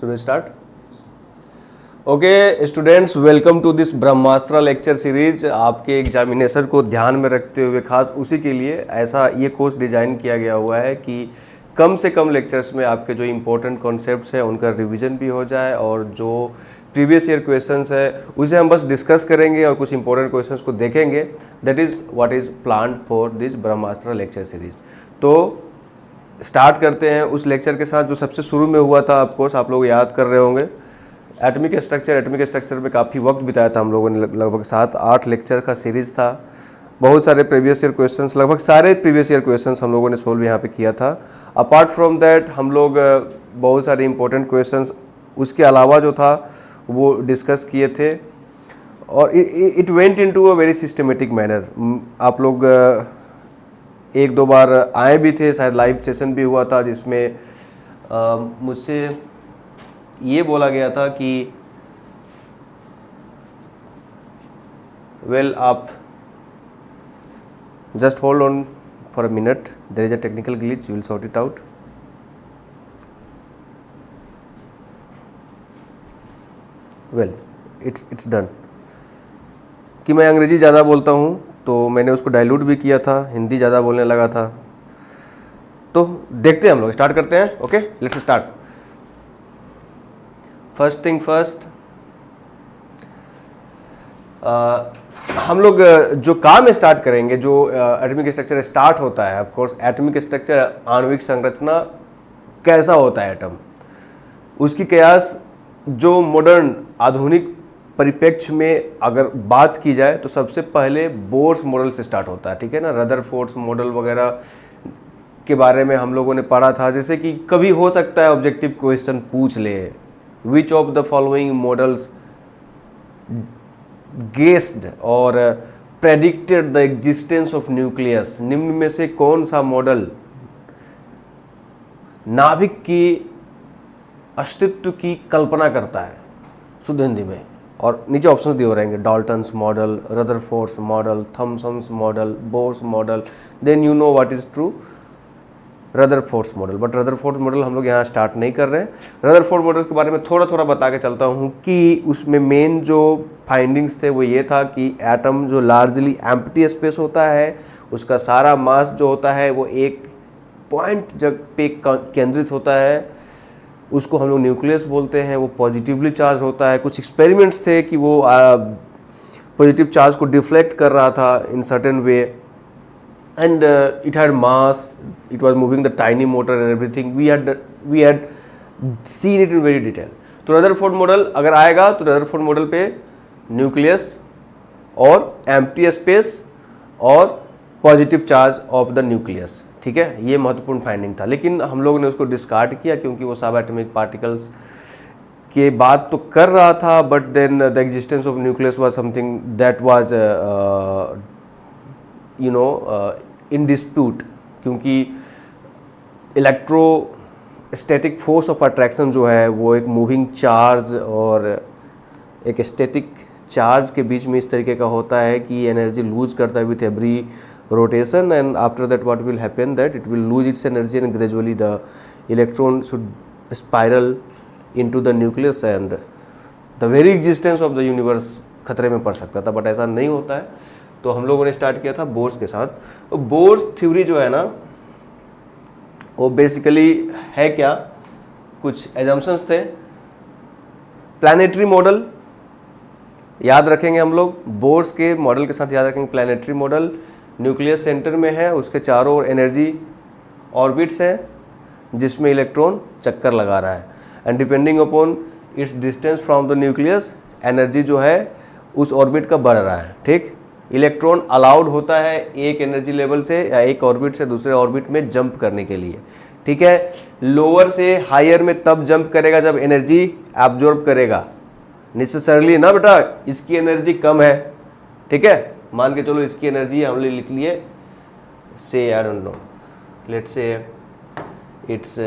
Should we start? Okay, students, welcome to this Brahmastra lecture series. आपके examination को ध्यान में रखते हुए खास उसी के लिए ऐसा ये कोर्स डिज़ाइन किया गया हुआ है कि कम से कम लेक्चर्स में आपके जो इम्पोर्टेंट कॉन्सेप्ट्स हैं उनका रिवीजन भी हो जाए और जो प्रीवियस ईयर क्वेश्चंस है उसे हम बस डिस्कस करेंगे और कुछ इंपॉर्टेंट क्वेश्चंस को देखेंगे। That is what is planned for this Brahmastra lecture series. तो स्टार्ट करते हैं उस लेक्चर के साथ जो सबसे शुरू में हुआ था। ऑफकोर्स आप लोग याद कर रहे होंगे एटॉमिक स्ट्रक्चर में काफ़ी वक्त बिताया था हम लोगों ने। लगभग 7-8 लेक्चर का सीरीज़ था। बहुत सारे प्रीवियस ईयर क्वेश्चंस, लगभग सारे प्रीवियस ईयर क्वेश्चंस हम लोगों ने सोल्व यहाँ पे किया था। अपार्ट फ्रॉम दैट हम लोग बहुत सारे इंपॉर्टेंट क्वेश्चंस उसके अलावा जो था वो डिस्कस किए थे और it went into a very systematic manner. आप लोग एक दो बार आए भी थे, शायद लाइव सेशन भी हुआ था जिसमें मुझसे ये बोला गया था कि वेल आप just hold on for a minute, there is a technical glitch, you will sort it out. Well it's done. कि मैं अंग्रेजी ज़्यादा बोलता हूँ तो मैंने उसको डाइल्यूट भी किया था, हिंदी ज़्यादा बोलने लगा था। तो देखते हैं, हम लोग स्टार्ट करते हैं। Okay, let's start. First thing first, हम लोग जो काम स्टार्ट करेंगे, जो एटॉमिक स्ट्रक्चर स्टार्ट होता है, ऑफ कोर्स एटॉमिक स्ट्रक्चर आणविक संरचना कैसा होता है एटम, उसकी कयास जो मॉडर्न आधुनिक परिप्रेक्ष्य में अगर बात की जाए तो सबसे पहले बोर्स मॉडल से स्टार्ट होता है। ठीक है ना, रदरफोर्ड मॉडल वगैरह के बारे में हम लोगों ने पढ़ा था। जैसे कि कभी हो सकता है ऑब्जेक्टिव क्वेश्चन पूछ ले, which of the following models guessed or predicted the existence of nucleus, निम्न में से कौन सा मॉडल नाभिक की अस्तित्व की कल्पना करता है, शुद्ध हिंदी में। और नीचे ऑप्शंस दिए हो रहेंगे, Dalton's model, Rutherford model, Thomson's model, Bohr's model. Then you know what is true, Rutherford model. But Rutherford model हम लोग यहाँ स्टार्ट नहीं कर रहे हैं। रदरफोर्ड मॉडल के बारे में थोड़ा थोड़ा बता के चलता हूँ कि उसमें मेन जो फाइंडिंग्स थे वो ये था कि एटम जो लार्जली एम्प्टी स्पेस होता है, उसका सारा मास जो होता है वो एक पॉइंट जगह पे केंद्रित होता है, उसको हम लोग न्यूक्लियस बोलते हैं। वो पॉजिटिवली चार्ज होता है। कुछ एक्सपेरिमेंट्स थे कि वो पॉजिटिव चार्ज को डिफ्लेक्ट कर रहा था in certain way, and it had mass, it was moving the tiny motor and everything. We had seen it in very detail. तो रदरफोर्ड मॉडल अगर आएगा तो रदरफोर्ड मॉडल पे न्यूक्लियस और एम्प्टी स्पेस और positive charge of the nucleus, ठीक है, ये महत्वपूर्ण फाइंडिंग था। लेकिन हम लोग ने उसको डिस्कार्ड किया क्योंकि वो सब एटॉमिक पार्टिकल्स के बात तो कर रहा था, but then the existence of nucleus was something that was in dispute, क्योंकि इलेक्ट्रोस्टैटिक फोर्स ऑफ अट्रैक्शन जो है वो एक मूविंग चार्ज और एक स्टैटिक चार्ज के बीच में इस तरीके का होता है कि एनर्जी लूज करता है with every rotation, and after that what will happen, that it will lose its energy and gradually the electron should spiral into the nucleus and the very existence of the universe खतरे में पड़ सकता था। But ऐसा नहीं होता है। तो हम लोगों ने स्टार्ट किया था बोर्स के साथ। तो बोर्स थ्योरी जो है ना वो बेसिकली है क्या, कुछ एजम्पशंस थे। प्लानिटरी मॉडल याद रखेंगे हम लोग, बोर्स के मॉडल के साथ याद रखेंगे प्लानिटरी मॉडल। न्यूक्लियस सेंटर में है, उसके चारों ओर एनर्जी ऑर्बिट्स हैं जिसमें इलेक्ट्रॉन चक्कर लगा रहा है, and depending upon its distance from the nucleus energy जो है उस ऑर्बिट का बढ़ रहा है। ठीक, इलेक्ट्रॉन अलाउड होता है एक एनर्जी लेवल से या एक ऑर्बिट से दूसरे ऑर्बिट में जंप करने के लिए। ठीक है, लोअर से हायर में तब जंप करेगा जब एनर्जी एब्जॉर्ब करेगा। नेसेसरली ना बेटा इसकी एनर्जी कम है, ठीक है, मान के चलो इसकी एनर्जी हमने लिख लिए से आई don't no, let's say it's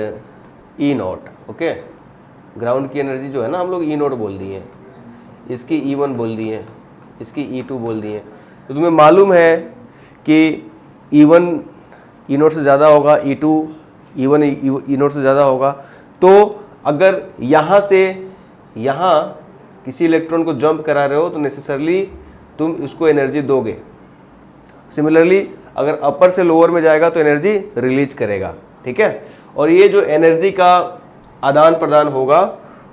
E not. Okay, ground की एनर्जी जो है ना हम लोग ई नॉट बोल दिए, इसकी E1 बोल दिए, इसकी E2 बोल दिए। तो तुम्हें मालूम है कि E1 E0 से ज़्यादा होगा, E2 E1 E0 से ज़्यादा होगा। तो अगर यहाँ से यहाँ किसी इलेक्ट्रॉन को जंप करा रहे हो तो नेसेसरली तुम इसको एनर्जी दोगे। सिमिलरली अगर अपर से लोअर में जाएगा तो एनर्जी रिलीज करेगा, ठीक है। और ये जो एनर्जी का आदान प्रदान होगा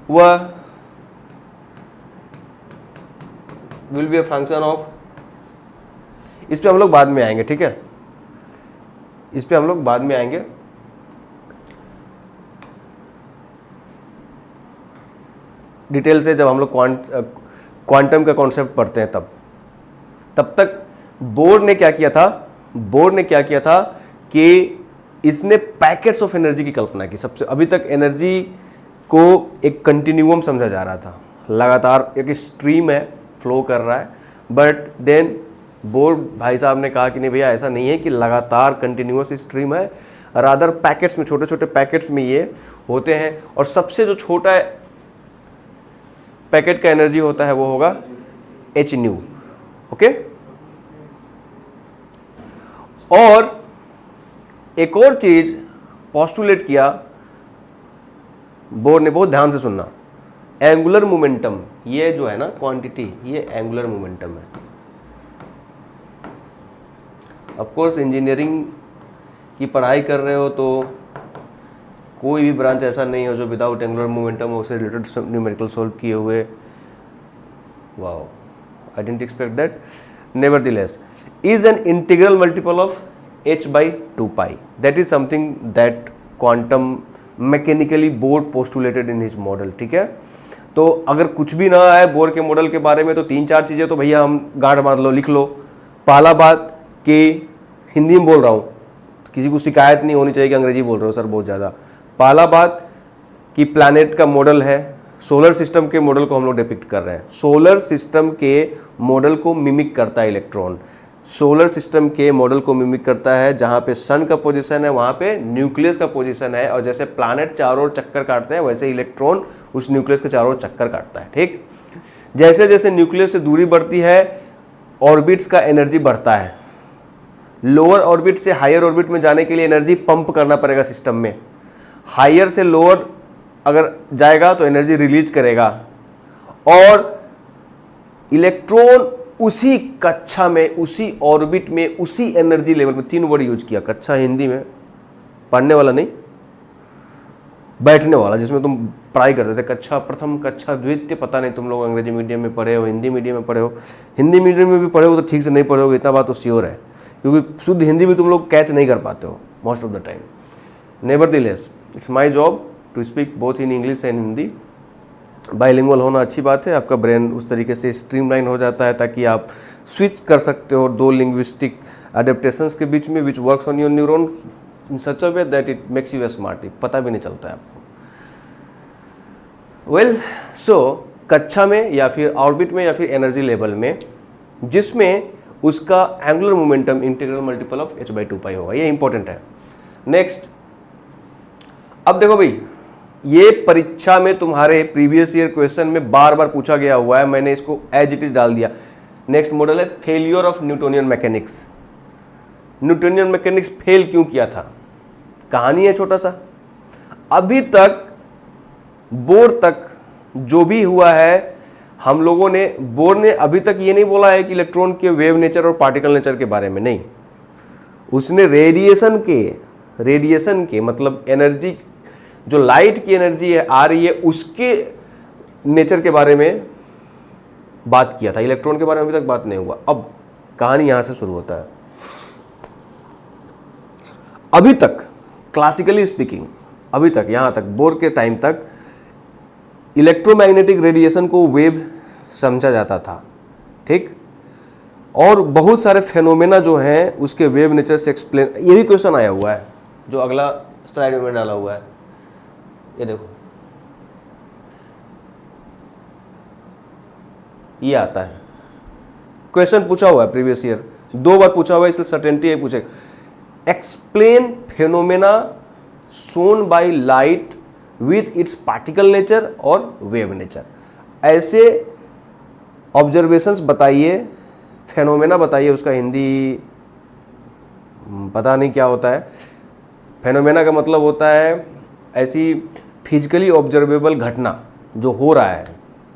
वह will be a function of, इस पे हम लोग बाद में आएंगे, ठीक है, इस पे हम लोग बाद में आएंगे। डिटेल से जब हम लोग क्वांटम का कॉन्सेप्ट पढ़ते हैं तब तक बोर ने क्या किया था कि इसने पैकेट्स ऑफ एनर्जी की कल्पना की। सबसे अभी तक एनर्जी को एक कंटिन्यूम समझा जा रहा था, लगातार एक स्ट्रीम है, फ्लो कर रहा है, बट देन बोर भाई साहब ने कहा कि नहीं भैया ऐसा नहीं है कि लगातार कंटिन्यूअस स्ट्रीम है, रादर पैकेट्स में, छोटे छोटे पैकेट्स में ये होते हैं। और सबसे जो छोटा पैकेट का एनर्जी होता है वो होगा एच न्यू, ओके। और एक और चीज पोस्टुलेट किया बोर ने, बहुत ध्यान से सुनना, एंगुलर मोमेंटम, ये जो है ना क्वांटिटी, ये एंगुलर मोमेंटम है। ऑफ कोर्स इंजीनियरिंग की पढ़ाई कर रहे हो तो कोई भी ब्रांच ऐसा नहीं हो जो विदाउट एंगुलर मोमेंटम उससे रिलेटेड न्यूमेरिकल सॉल्व किए हुए। Wow, I didn't expect that. Nevertheless is an integral multiple of h/2π, that is something that quantum mechanically Bohr postulated in his model, ठीक है। तो अगर कुछ भी ना आए बोर के मॉडल के बारे में तो 3-4 चीज़ें तो भैया हम गांठ बांध लो, लिख लो। पहला बात कि हिंदी में बोल रहा हूँ, किसी को शिकायत नहीं होनी चाहिए कि अंग्रेजी बोल रहे हो सर बहुत ज़्यादा। पहला बात कि प्लैनेट का मॉडल है, सोलर सिस्टम के मॉडल को हम लोग डिपिक्ट कर रहे हैं। सोलर सिस्टम के मॉडल को मिमिक करता है इलेक्ट्रॉन, सोलर सिस्टम के मॉडल को मिमिक करता है। जहाँ पे सन का पोजीशन है वहाँ पे न्यूक्लियस का पोजीशन है, और जैसे प्लैनेट चारों ओर चक्कर काटते हैं वैसे इलेक्ट्रॉन उस न्यूक्लियस के चारों ओर चक्कर काटता है, ठीक। जैसे जैसे न्यूक्लियस से दूरी बढ़ती है ऑर्बिट्स का एनर्जी बढ़ता है। लोअर ऑर्बिट से हायर ऑर्बिट में जाने के लिए एनर्जी पंप करना पड़ेगा सिस्टम में, हायर से लोअर अगर जाएगा तो एनर्जी रिलीज करेगा। और इलेक्ट्रॉन उसी कक्षा में, उसी ऑर्बिट में, उसी एनर्जी लेवल में, 3 वर्ड यूज किया, कक्षा हिंदी में पढ़ने वाला नहीं, बैठने वाला, जिसमें तुम पढ़ाई करते थे, कक्षा प्रथम, कक्षा द्वितीय, पता नहीं तुम लोग अंग्रेजी मीडियम में पढ़े हो, हिंदी मीडियम में पढ़े हो। हिंदी मीडियम में भी पढ़े हो तो ठीक से नहीं पढ़े हो, इतना बात तो श्योर है, क्योंकि शुद्ध हिंदी भी तुम लोग कैच नहीं कर पाते हो most of the time. Nevertheless it's my job to speak both in English and Hindi. Bilingual होना अच्छी बात है, आपका ब्रेन उस तरीके से स्ट्रीमलाइन हो जाता है ताकि आप स्विच कर सकते हो 2 लिंग्विस्टिक अडेप्टेशंस के बीच में, which works on your neurons in such a way that it makes you smart, पता भी नहीं चलता है आपको। वेल सो कक्षा में या फिर ऑर्बिट में या फिर एनर्जी लेवल में जिसमें उसका angular momentum integral multiple of h/2π होगा, ये इंपॉर्टेंट है। नेक्स्ट, अब देखो भाई, ये परीक्षा में तुम्हारे प्रीवियस ईयर क्वेश्चन में बार बार पूछा गया हुआ है, मैंने इसको एज इट इज डाल दिया। नेक्स्ट मॉडल है failure of Newtonian mechanics. Newtonian mechanics fail क्यों किया था, कहानी है छोटा सा। अभी तक बोर तक जो भी हुआ है, हम लोगों ने, बोर ने अभी तक ये नहीं बोला है कि इलेक्ट्रॉन के वेव नेचर और पार्टिकल नेचर के बारे में, नहीं, उसने रेडिएशन के मतलब एनर्जी, जो लाइट की एनर्जी है आ रही है उसके नेचर के बारे में बात किया था। इलेक्ट्रॉन के बारे में अभी तक बात नहीं हुआ। अब कहानी यहां से शुरू होता है। अभी तक क्लासिकली स्पीकिंग, अभी तक यहां तक बोर के टाइम तक इलेक्ट्रोमैग्नेटिक रेडिएशन को वेव समझा जाता था, ठीक। और बहुत सारे फेनोमेना जो हैं उसके वेव नेचर से एक्सप्लेन, ये भी क्वेश्चन आया हुआ है जो अगला स्लाइड में डाला हुआ है, ये देखो, ये आता है क्वेश्चन, पूछा हुआ है प्रीवियस ईयर, 2 बार पूछा हुआ है, इसलिए सर्टेनिटी है पूछेगा। Explain phenomena shown by light with its particle nature और वेव नेचर। ऐसे ऑब्जर्वेशंस बताइए, फेनोमेना बताइए, उसका हिंदी पता नहीं क्या होता है। फेनोमेना का मतलब होता है ऐसी फिजिकली ऑब्जर्वेबल घटना जो हो रहा है,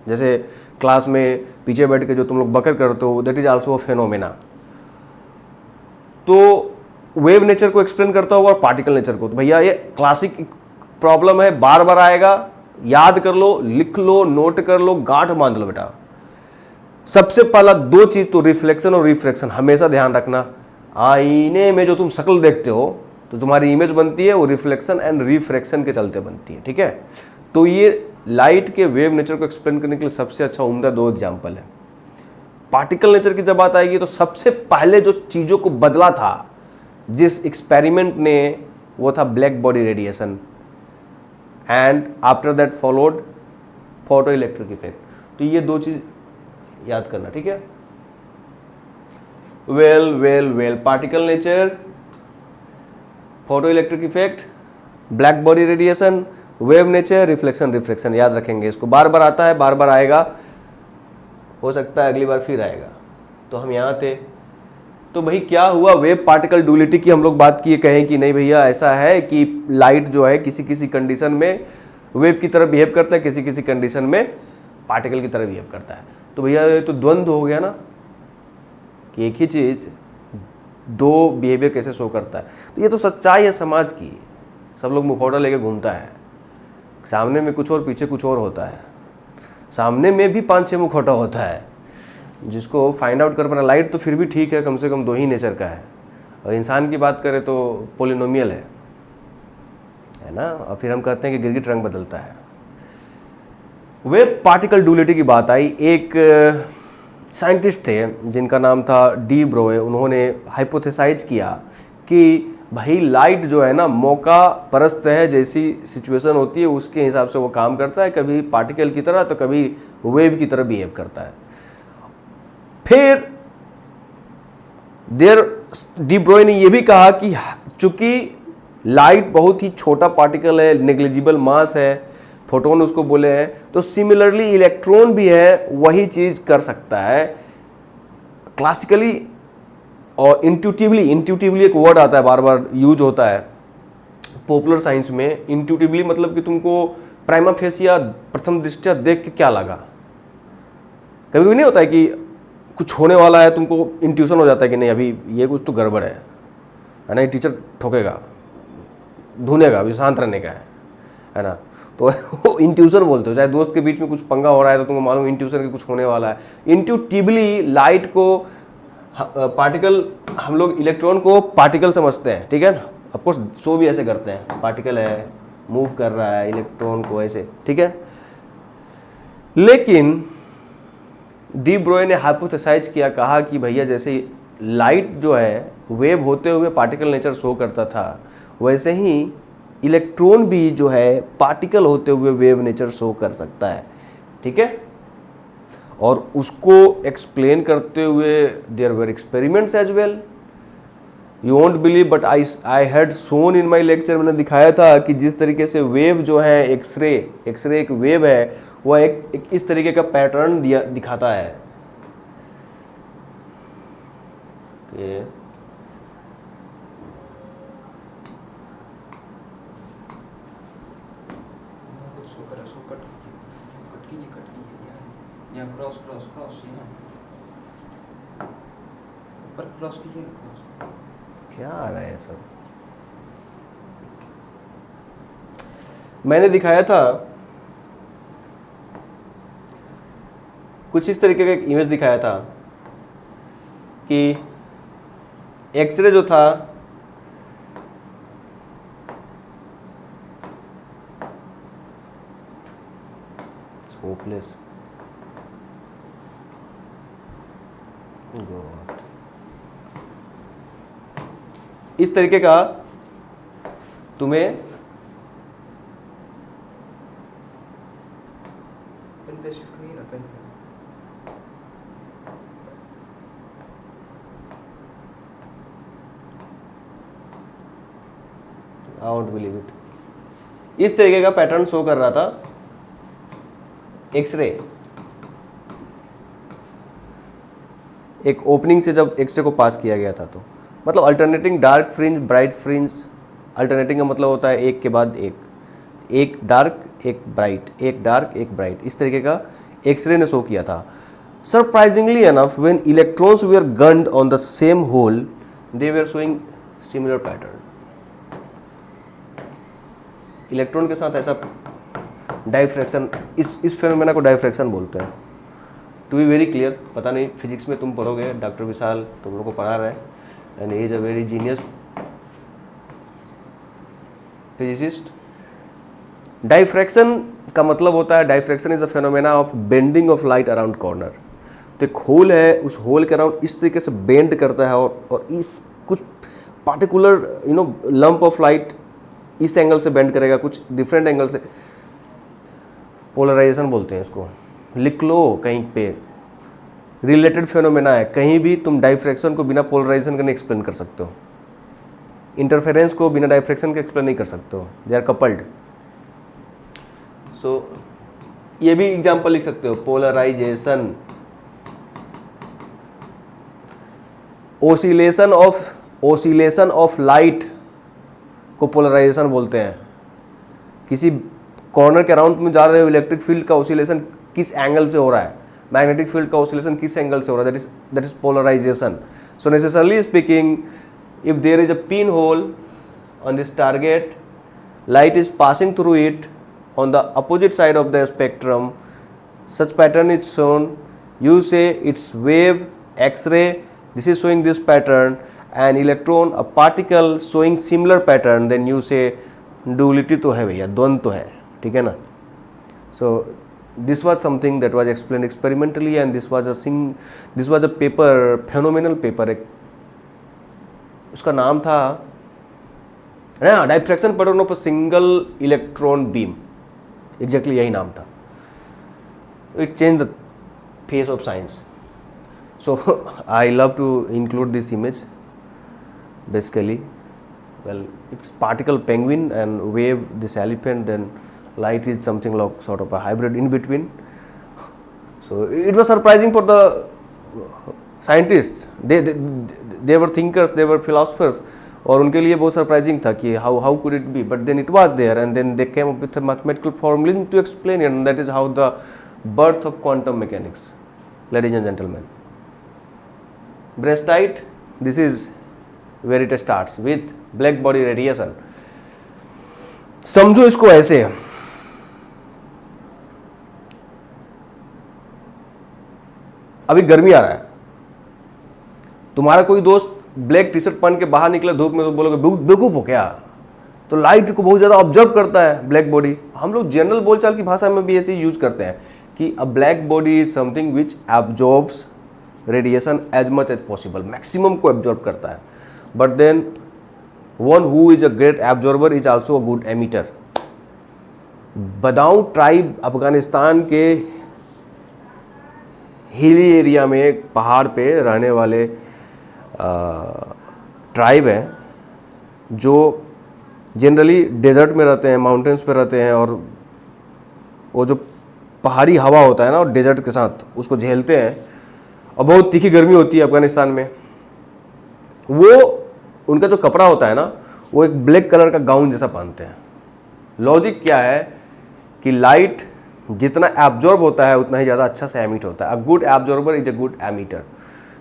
जैसे क्लास में पीछे बैठ के जो तुम लोग बकर करते हो, that is also a phenomena. तो वेव नेचर को एक्सप्लेन करता होगा और पार्टिकल नेचर को। तो भैया ये क्लासिक प्रॉब्लम है, बार बार आएगा, याद कर लो, लिख लो, नोट कर लो, गांठ बांध लो बेटा। सबसे पहला दो चीज तो रिफ्लेक्शन और रिफ्रैक्शन हमेशा ध्यान रखना। आईने में जो तुम शक्ल देखते हो तो तुम्हारी इमेज बनती है, वो रिफ्लेक्शन एंड रिफ्रैक्शन के चलते बनती है, ठीक है। तो ये लाइट के वेव नेचर को एक्सप्लेन करने के लिए सबसे अच्छा उम्दा दो एग्जाम्पल है। पार्टिकल नेचर की जब बात आएगी तो सबसे पहले जो चीज़ों को बदला था जिस एक्सपेरिमेंट ने, वो था black body radiation, and after that followed photo electric effect. तो ये दो चीज़ याद करना, ठीक है। Well particle nature, photo electric effect, black body radiation, wave nature, reflection refraction, याद रखेंगे इसको। बार बार आता है, बार बार आएगा, हो सकता है अगली बार फिर आएगा। तो हम यहाँ थे, तो भाई क्या हुआ, वेव पार्टिकल ड्यूलिटी की हम लोग बात किए, कहें कि नहीं भैया ऐसा है कि लाइट जो है किसी किसी कंडीशन में वेव की तरह बिहेव करता है, किसी किसी कंडीशन में पार्टिकल की तरह बिहेव करता है। तो भैया ये तो द्वंद्व हो गया ना, कि एक ही चीज़ दो बिहेवियर कैसे शो करता है। तो ये तो सच्चाई है समाज की। सब लोग मुखौटा लेके घूमता है, सामने में कुछ और पीछे कुछ और होता है। सामने में भी 5-6 मुखौटा होता है, जिसको फाइंड आउट कर पाना। लाइट तो फिर भी ठीक है, कम से कम दो ही नेचर का है। और इंसान की बात करें तो पोलिनोमियल है ना। और फिर हम कहते हैं कि गिरगिट रंग बदलता है। वेव पार्टिकल ड्यूलिटी की बात आई, एक साइंटिस्ट थे जिनका नाम था डी ब्रोए। उन्होंने हाइपोथेसाइज किया कि भाई लाइट जो है ना, मौका परस्त है, जैसी सिचुएशन होती है उसके हिसाब से वो काम करता है, कभी पार्टिकल की तरह तो कभी वेव की तरह बिहेव करता है। फिर डी ब्रोए ने यह भी कहा कि चूंकि लाइट बहुत ही छोटा पार्टिकल है, नेग्लिजिबल मास है, फोटोन उसको बोले हैं, तो सिमिलरली इलेक्ट्रॉन भी है वही चीज कर सकता है। क्लासिकली और इंट्यूटिवली एक वर्ड आता है, बार बार यूज होता है पॉपुलर साइंस में। इंट्यूटिवली मतलब कि तुमको प्राइमा फेसिया, प्रथम दृष्टया देख के क्या लगा। कभी कभी नहीं होता है कि कुछ होने वाला है, तुमको इंट्यूशन हो जाता है कि नहीं अभी ये कुछ तो गड़बड़ है ना, ये टीचर ठोकेगा, धुनेगा, अभी शांत रहने का है ना। तो इंट्यूशन बोलते हो। चाहे दोस्त के बीच में कुछ पंगा हो रहा है तो तुमको मालूम इंट्यूशन कि कुछ होने वाला है। इंट्यूटिवली लाइट को पार्टिकल, हम लोग इलेक्ट्रॉन को पार्टिकल समझते हैं, ठीक है ना। ऑफकोर्स शो भी ऐसे करते हैं, पार्टिकल है, मूव कर रहा है इलेक्ट्रॉन को ऐसे, ठीक है। लेकिन डी ब्रोए ने हाइपोथेसाइज किया, कहा कि भैया जैसे लाइट जो है वेव होते हुए पार्टिकल नेचर शो करता था, वैसे ही इलेक्ट्रॉन भी जो है पार्टिकल होते हुए वेव नेचर शो कर सकता है, ठीक है। और उसको एक्सप्लेन करते हुए there were experiments as well. You won't believe but I had shown in my lecture, मैंने दिखाया था कि जिस तरीके से वेव जो है, एक्सरे एक वेव है, वह एक इस तरीके का पैटर्न दिखाता है कि क्रॉस कीजिए, क्रॉस। क्या आ रहा है सब। मैंने दिखाया था कुछ इस तरीके का एक इमेज दिखाया था कि एक्सरे जो था होपलेस, इस तरीके का तुम्हें पेन पे शिफ्ट हुई ना, पेन पे। I won't believe it. इस तरीके का पैटर्न शो कर रहा था एक्सरे। एक ओपनिंग से जब एक्सरे को पास किया गया था, तो मतलब alternating dark fringe, bright fringe. Alternating का मतलब होता है एक के बाद एक, एक डार्क एक ब्राइट, एक डार्क एक ब्राइट, इस तरीके का एक्सरे ने शो किया था. Surprisingly enough when electrons were gunned on the same hole they were showing similar pattern. Electron के साथ ऐसा डाइफ्रैक्शन, इस फेनोमेना को डाइफ्रैक्शन बोलते हैं. टू बी वेरी क्लियर, पता नहीं फिजिक्स में तुम पढ़ोगे, डॉक्टर विशाल तुम लोग को पढ़ा रहे हैं and he is a very genius physicist. Diffraction का मतलब होता है, diffraction is the phenomena of bending of light around corner. तो एक होल है, उस होल के अराउंड इस तरीके से बेंड करता है और इस कुछ पार्टिकुलर लंप ऑफ लाइट इस एंगल से बेंड करेगा, कुछ डिफरेंट एंगल से. पोलराइजेशन बोलते हैं इसको. लिख लो कहीं पे, रिलेटेड फेनोमेना है. कहीं भी तुम डाइफ्रैक्शन को बिना पोलराइजेशन के नहीं एक्सप्लेन कर सकते हो, इंटरफेरेंस को बिना डाइफ्रैक्शन के एक्सप्लेन नहीं कर सकते हो. They are coupled. सो ये भी एग्जांपल लिख सकते हो. पोलराइजेशन, ओसिलेशन ऑफ लाइट को पोलराइजेशन बोलते हैं. किसी कॉर्नर के अराउंड में जा रहे हो, इलेक्ट्रिक फील्ड का ओसिलेशन किस एंगल से हो रहा है, मैग्नेटिक फील्ड का ओसिलेशन किस एंगल से हो रहा है, that is polarization. So necessarily speaking, if there is a pinhole on this target, light is passing through it on the opposite side of the spectrum, such pattern is shown. You say it's wave, X-ray, this is showing this pattern, and electron, a particle showing similar pattern, then you say duality तो है भैया, द्वंद्व तो है, ठीक है ना. So this was something that was explained experimentally, and this was a paper, phenomenal paper. उसका नाम था diffraction pattern of single electron beam. Exactly यही नाम था. It change the face of science. So I love to include this image basically. Well, it's particle penguin and wave this elephant, then light is something like sort of a hybrid in between. So it was surprising for the scientists. They were thinkers, they were philosophers, और उनके लिए बहुत surprising था कि how could it be, but then it was there, and then they came up with a mathematical formula to explain it, and that is how the birth of quantum mechanics, ladies and gentlemen. Brightite, this is where it starts with black body radiation. समझो इसको ऐसे, अभी गर्मी आ रहा है, तुम्हारा कोई दोस्त ब्लैक टी शर्ट पहन के बाहर निकले धूप में, तो बोलोगे बेवकूफ हो क्या. तो लाइट को बहुत ज़्यादा ऑब्जर्व करता है ब्लैक बॉडी. हम लोग जनरल बोलचाल की भाषा में भी ऐसे यूज करते हैं कि a black body is something which absorbs radiation as much as possible, maximum को एब्जॉर्ब करता है. But then one who is a great absorber is also a good emitter. Badaun tribe Afghanistan के हिली एरिया में, पहाड़ पे रहने वाले ट्राइब है जो जनरली डेजर्ट में रहते हैं, माउंटेन्स पे रहते हैं, और वो जो पहाड़ी हवा होता है ना, और डेजर्ट के साथ उसको झेलते हैं, और बहुत तीखी गर्मी होती है अफगानिस्तान में. वो उनका जो कपड़ा होता है ना, वो एक ब्लैक कलर का गाउन जैसा पहनते हैं. लॉजिक क्या है कि लाइट जितना एब्जॉर्ब होता है उतना ही ज़्यादा अच्छा से एमिट होता है. A good absorber is a good emitter.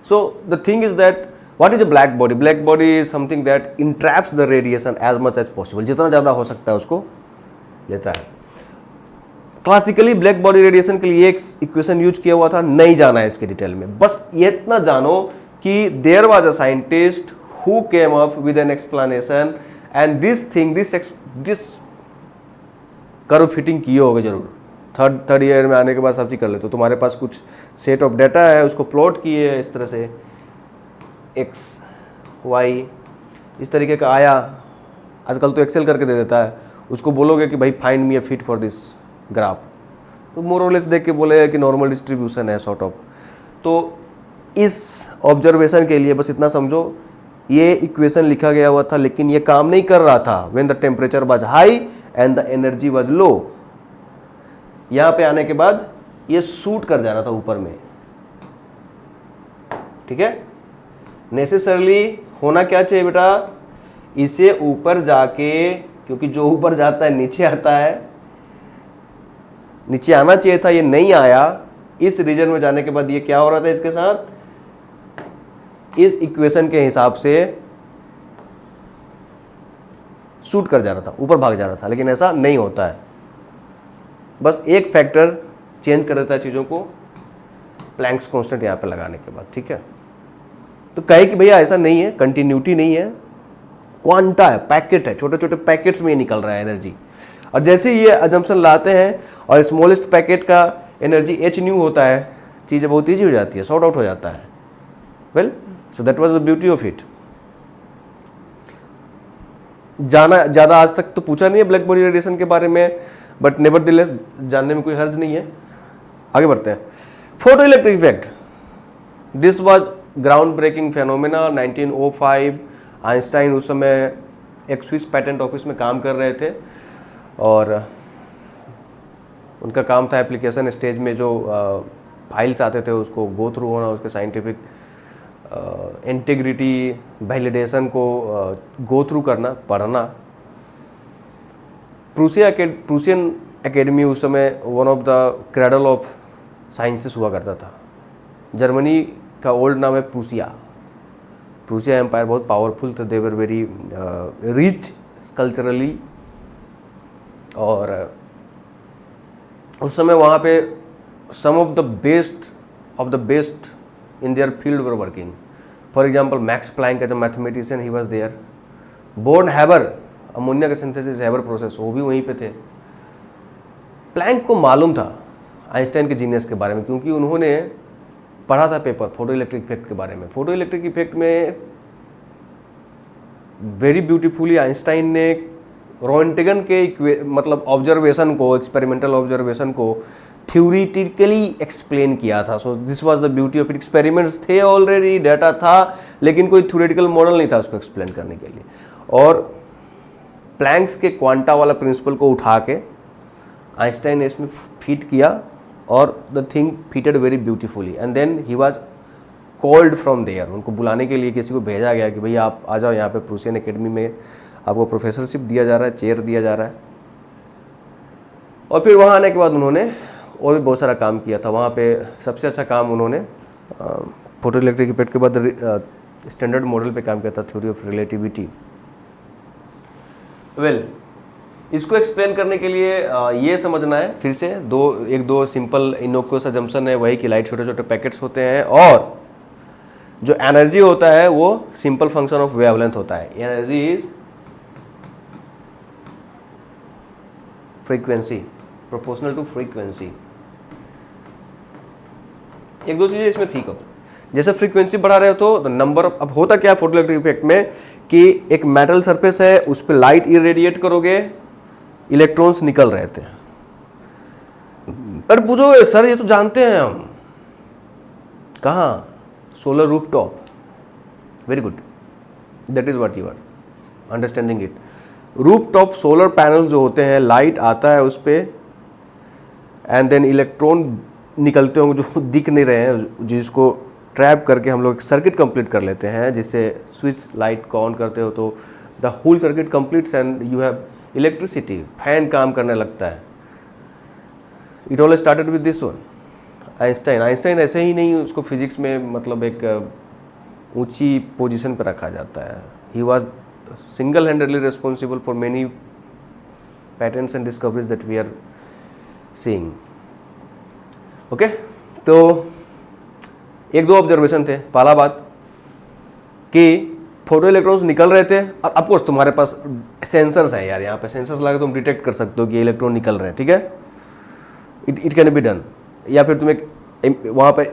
So the thing is that what is a black body. Black body is something that entraps the radiation as much as possible. जितना ज़्यादा हो सकता है उसको लेता है. क्लासिकली ब्लैक बॉडी रेडिएशन के लिए एक इक्वेशन यूज किया हुआ था, नहीं जाना है इसके डिटेल में, बस ये इतना जानो कि there was a scientist who came up with an explanation, and this thing this curve fitting किए होगे जरूर. थर्ड ईयर में आने के बाद सब चीज़ कर लेते हो. तुम्हारे पास कुछ सेट ऑफ डाटा है, उसको प्लॉट किए इस तरह से, एक्स वाई इस तरीके का आया. आजकल तो एक्सेल करके दे देता है. उसको बोलोगे कि भाई find me a fit for this graph, तो मोर और लेस देख के बोलेगा कि नॉर्मल डिस्ट्रीब्यूशन है सॉर्ट ऑफ. तो इस ऑब्जर्वेशन के लिए बस इतना समझो, ये इक्वेशन लिखा गया हुआ था, लेकिन ये काम नहीं कर रहा था when the temperature was high and the energy was low. यहाँ पे आने के बाद ये शूट कर जाना था ऊपर में. ठीक है, नेसेसरली होना क्या चाहिए बेटा, इसे ऊपर जाके क्योंकि जो ऊपर जाता है नीचे आता है, नीचे आना चाहिए था, ये नहीं आया। इस रीजन में जाने के बाद ये क्या हो रहा था इसके साथ, इस इक्वेशन के हिसाब से शूट कर जा रहा था, ऊपर भाग जा रहा था, लेकिन ऐसा नहीं होता है। बस एक फैक्टर चेंज कर देता है चीज़ों को प्लैंक्स कांस्टेंट यहाँ पे लगाने के बाद, ठीक है। तो कहे कि भैया ऐसा नहीं है, कंटिन्यूटी नहीं है, क्वांटा है, पैकेट है, छोटे छोटे पैकेट्स में ये निकल रहा है एनर्जी। और जैसे ये अजम्पशन लाते हैं और स्मॉलेस्ट पैकेट का एनर्जी एच न्यू होता है, चीज़ें बहुत ईजी हो जाती है, सॉर्ट आउट हो जाता है। Well, so that was the beauty of it. जाना ज़्यादा आज तक तो पूछा नहीं है ब्लैक बॉडी रेडिएशन के बारे में, बट नेवरदलेस जानने में कोई हर्ज नहीं है। आगे बढ़ते हैं। Photoelectric effect, this was groundbreaking phenomena. 1905 Einstein उस समय एक स्विस पेटेंट ऑफिस में काम कर रहे थे और उनका काम था एप्लीकेशन स्टेज में जो फाइल्स आते थे उसको गो थ्रू होना, उसके साइंटिफिक इंटीग्रिटी वैलिडेशन को गो थ्रू करना, पढ़ना। प्रूसियन एकेडमी उस समय one of the cradle of sciences हुआ करता था। जर्मनी का ओल्ड नाम है प्रूसिया। प्रूसिया एम्पायर बहुत पावरफुल थे, they were very rich culturally, और उस समय वहाँ पे some of the best in their field were working. For example Max Planck as a mathematician, he was there. Born Haber, ammonia का synthesis Haber process, वो भी वहीं पे थे। प्लैंक को मालूम था आइंस्टाइन के जीनियस के बारे में, क्योंकि उन्होंने पढ़ा था पेपर फोटो इलेक्ट्रिक इफेक्ट के बारे में। फोटो इलेक्ट्रिक इफेक्ट में वेरी ब्यूटीफुली आइंस्टाइन ने रोएंटगन के मतलब ऑब्जर्वेशन को, एक्सपेरिमेंटल ऑब्जर्वेशन को थ्योरेटिकली एक्सप्लेन किया था। So this was the beauty of it. Experiments थे ऑलरेडी, डाटा था, लेकिन कोई थ्योरेटिकल मॉडल नहीं था उसको एक्सप्लेन करने के लिए। और प्लैंक्स के क्वांटा वाला प्रिंसिपल को उठा के आइंस्टाइन ने इसमें फिट किया और the thing fitted very beautifully, and then he was called from there. उनको बुलाने के लिए किसी को भेजा गया कि भैया आप आ जाओ यहाँ पे प्रूसियन एकेडमी में, आपको प्रोफेसरशिप दिया जा रहा है, चेयर दिया जा रहा है। और फिर वहाँ आने के बाद उन्होंने और भी बहुत सारा काम किया था। वहाँ पे सबसे अच्छा काम उन्होंने फोटो इलेक्ट्रिक इफेक्ट के बाद स्टैंडर्ड मॉडल पे काम किया था, थ्योरी ऑफ रिलेटिविटी। वेल, इसको एक्सप्लेन करने के लिए ये समझना है फिर से एक दो सिंपल इनोक्यूअस अजम्पशन है, वही कि लाइट छोटे छोटे पैकेट्स होते हैं और जो एनर्जी होता है वो सिंपल फंक्शन ऑफ वेवलेंथ होता है। Energy is frequency, proportional to frequency. एक दो चीजें इसमें ठीक हो, जैसे फ्रीक्वेंसी बढ़ा रहे हो तो नंबर, अब होता क्या है फोटो इलेक्ट्रिक इफेक्ट में कि एक मेटल सरफेस है, उस पर लाइट इरेडिएट करोगे, इलेक्ट्रॉन्स निकल रहे थे। अरे पूछोगे सर ये तो जानते हैं हम, कहाँ? Solar rooftop. Very good, that is what you are understanding it. Rooftop solar panel जो होते हैं, लाइट आता है उस पर एंड देन इलेक्ट्रॉन निकलते होंगे जो दिख नहीं रहे हैं, जिसको ट्रैप करके हम लोग सर्किट कंप्लीट कर लेते हैं। जिससे स्विच लाइट को ऑन करते हो तो the whole circuit completes and you have electricity, fan काम करने लगता है। It all started with this one Einstein ऐसे ही नहीं, उसको फिजिक्स में मतलब एक ऊंची पोजीशन पर रखा जाता है। He was single handedly responsible for many patterns and discoveries that we are seeing. Okay, तो एक दो ऑब्जर्वेशन थे। पहला बात कि फोटो इलेक्ट्रॉन्स निकल रहे थे, और ऑफकोर्स तुम्हारे पास सेंसर्स है यार, यहाँ पे सेंसर्स लगा तुम डिटेक्ट कर सकते हो कि इलेक्ट्रॉन निकल रहे हैं, ठीक है। It can be done. या फिर तुम एक वहाँ पे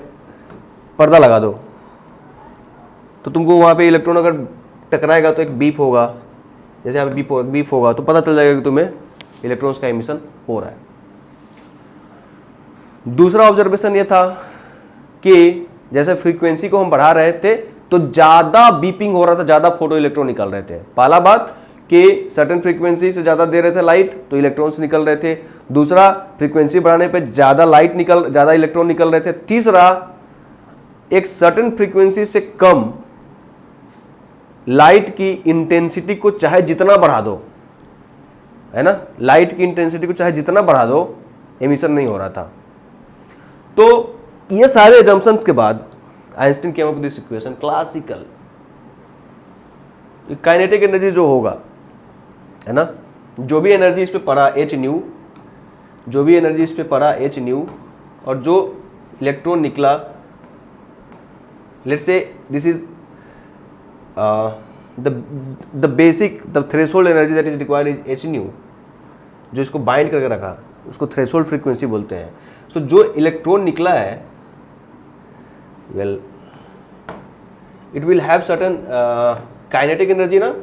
पर्दा लगा दो तो तुमको वहाँ पे इलेक्ट्रॉन अगर टकराएगा तो एक बीप होगा, जैसे यहाँ पे बीप होगा तो पता चल जाएगा कि तुम्हें इलेक्ट्रॉन्स का एमिशन हो रहा है। दूसरा ऑब्जर्वेशन ये था कि जैसे फ्रीक्वेंसी को हम बढ़ा रहे थे तो ज़्यादा बीपिंग हो रहा था, ज़्यादा फोटो इलेक्ट्रॉन निकल रहे थे। पहला बात कि सर्टेन फ्रीक्वेंसी से ज़्यादा दे रहे थे लाइट तो इलेक्ट्रॉन्स निकल रहे थे। दूसरा, फ्रीक्वेंसी बढ़ाने पे ज़्यादा इलेक्ट्रॉन निकल रहे थे। तीसरा, एक सर्टेन फ्रीक्वेंसी से कम लाइट की इंटेंसिटी को चाहे जितना बढ़ा दो है ना। लाइट की इंटेंसिटी को चाहे जितना बढ़ा दो एमिशन नहीं हो रहा था। तो ये सारे एजम्पशंस के बाद Einstein came up with this equation classical kinetic energy जो होगा, है ना, जो भी एनर्जी इस पे पड़ा एच न्यू, जो भी एनर्जी इस पे पड़ा एच न्यू, और जो इलेक्ट्रॉन निकला, let's say this is the basic the threshold energy that is required is H new, जो इसको बाइंड करके रखा उसको थ्रेशोल्ड फ्रीक्वेंसी बोलते हैं। सो जो इलेक्ट्रॉन निकला है, well it will have certain kinetic energy ना,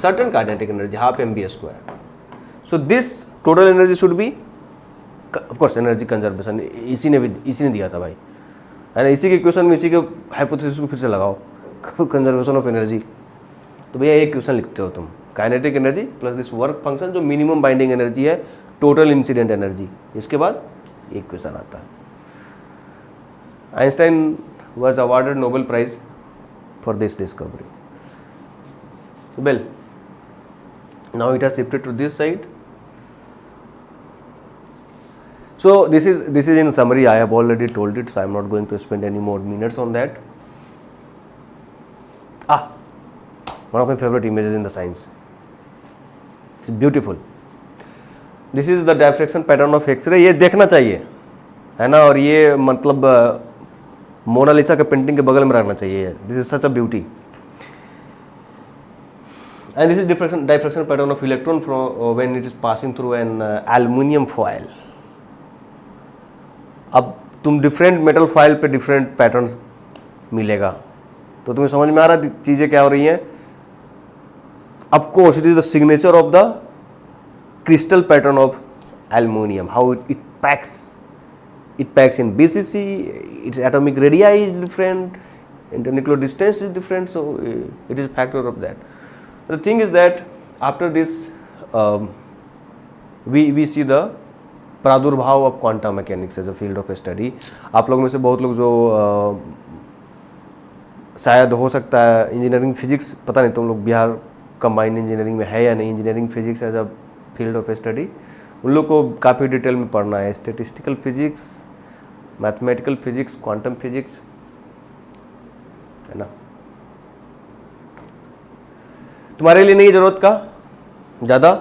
certain kinetic energy half mv²। So this total energy should be of course energy conservation, इसी ने दिया था भाई, है ना। इसी के इक्वेशन में इसी के हाइपोथेसिस को फिर से लगाओ, कंजर्वेशन ऑफ एनर्जी। तो भैया एक इक्वेशन लिखते हो तुम, kinetic energy plus this work function जो मिनिमम बाइंडिंग एनर्जी है, टोटल इंसिडेंट एनर्जी, इसके बाद एक इक्वेशन आता है। Einstein was awarded Nobel Prize for this discovery. Well, now it has shifted to this side. So this is in summary. I have already told it, so I am not going to spend any more minutes on that. One of my favorite images in the science. It's beautiful. This is the diffraction pattern of X-ray. ये देखना चाहिए, है ना, और ये मतलब Mona Lisa के painting के बगल में रखना चाहिए। This is such a beauty. And this is diffraction pattern of electron when it is passing through an aluminium foil. अब तुम डिफरेंट मेटल फॉयल पे डिफरेंट पैटर्न्स मिलेगा, तो तुम्हें समझ में आ रहा चीज़ें क्या हो रही हैं। Of course it is the signature of the crystal pattern of aluminium, how it packs in BCC, its atomic radii is different, internuclear distance is different, so it is factor of that. The thing is that after this we see the प्रादुर्भाव of quantum mechanics as a field of study. आप लोग में से बहुत लोग जो शायद हो सकता है इंजीनियरिंग फिजिक्स, पता नहीं तुम लोग बिहार कंबाइंड इंजीनियरिंग में है या नहीं, engineering physics as a field of study, उन लोग को काफ़ी डिटेल में पढ़ना है। Statistical physics, mathematical physics, quantum physics, है ना। तुम्हारे लिए नहीं ज़रूरत का ज़्यादा,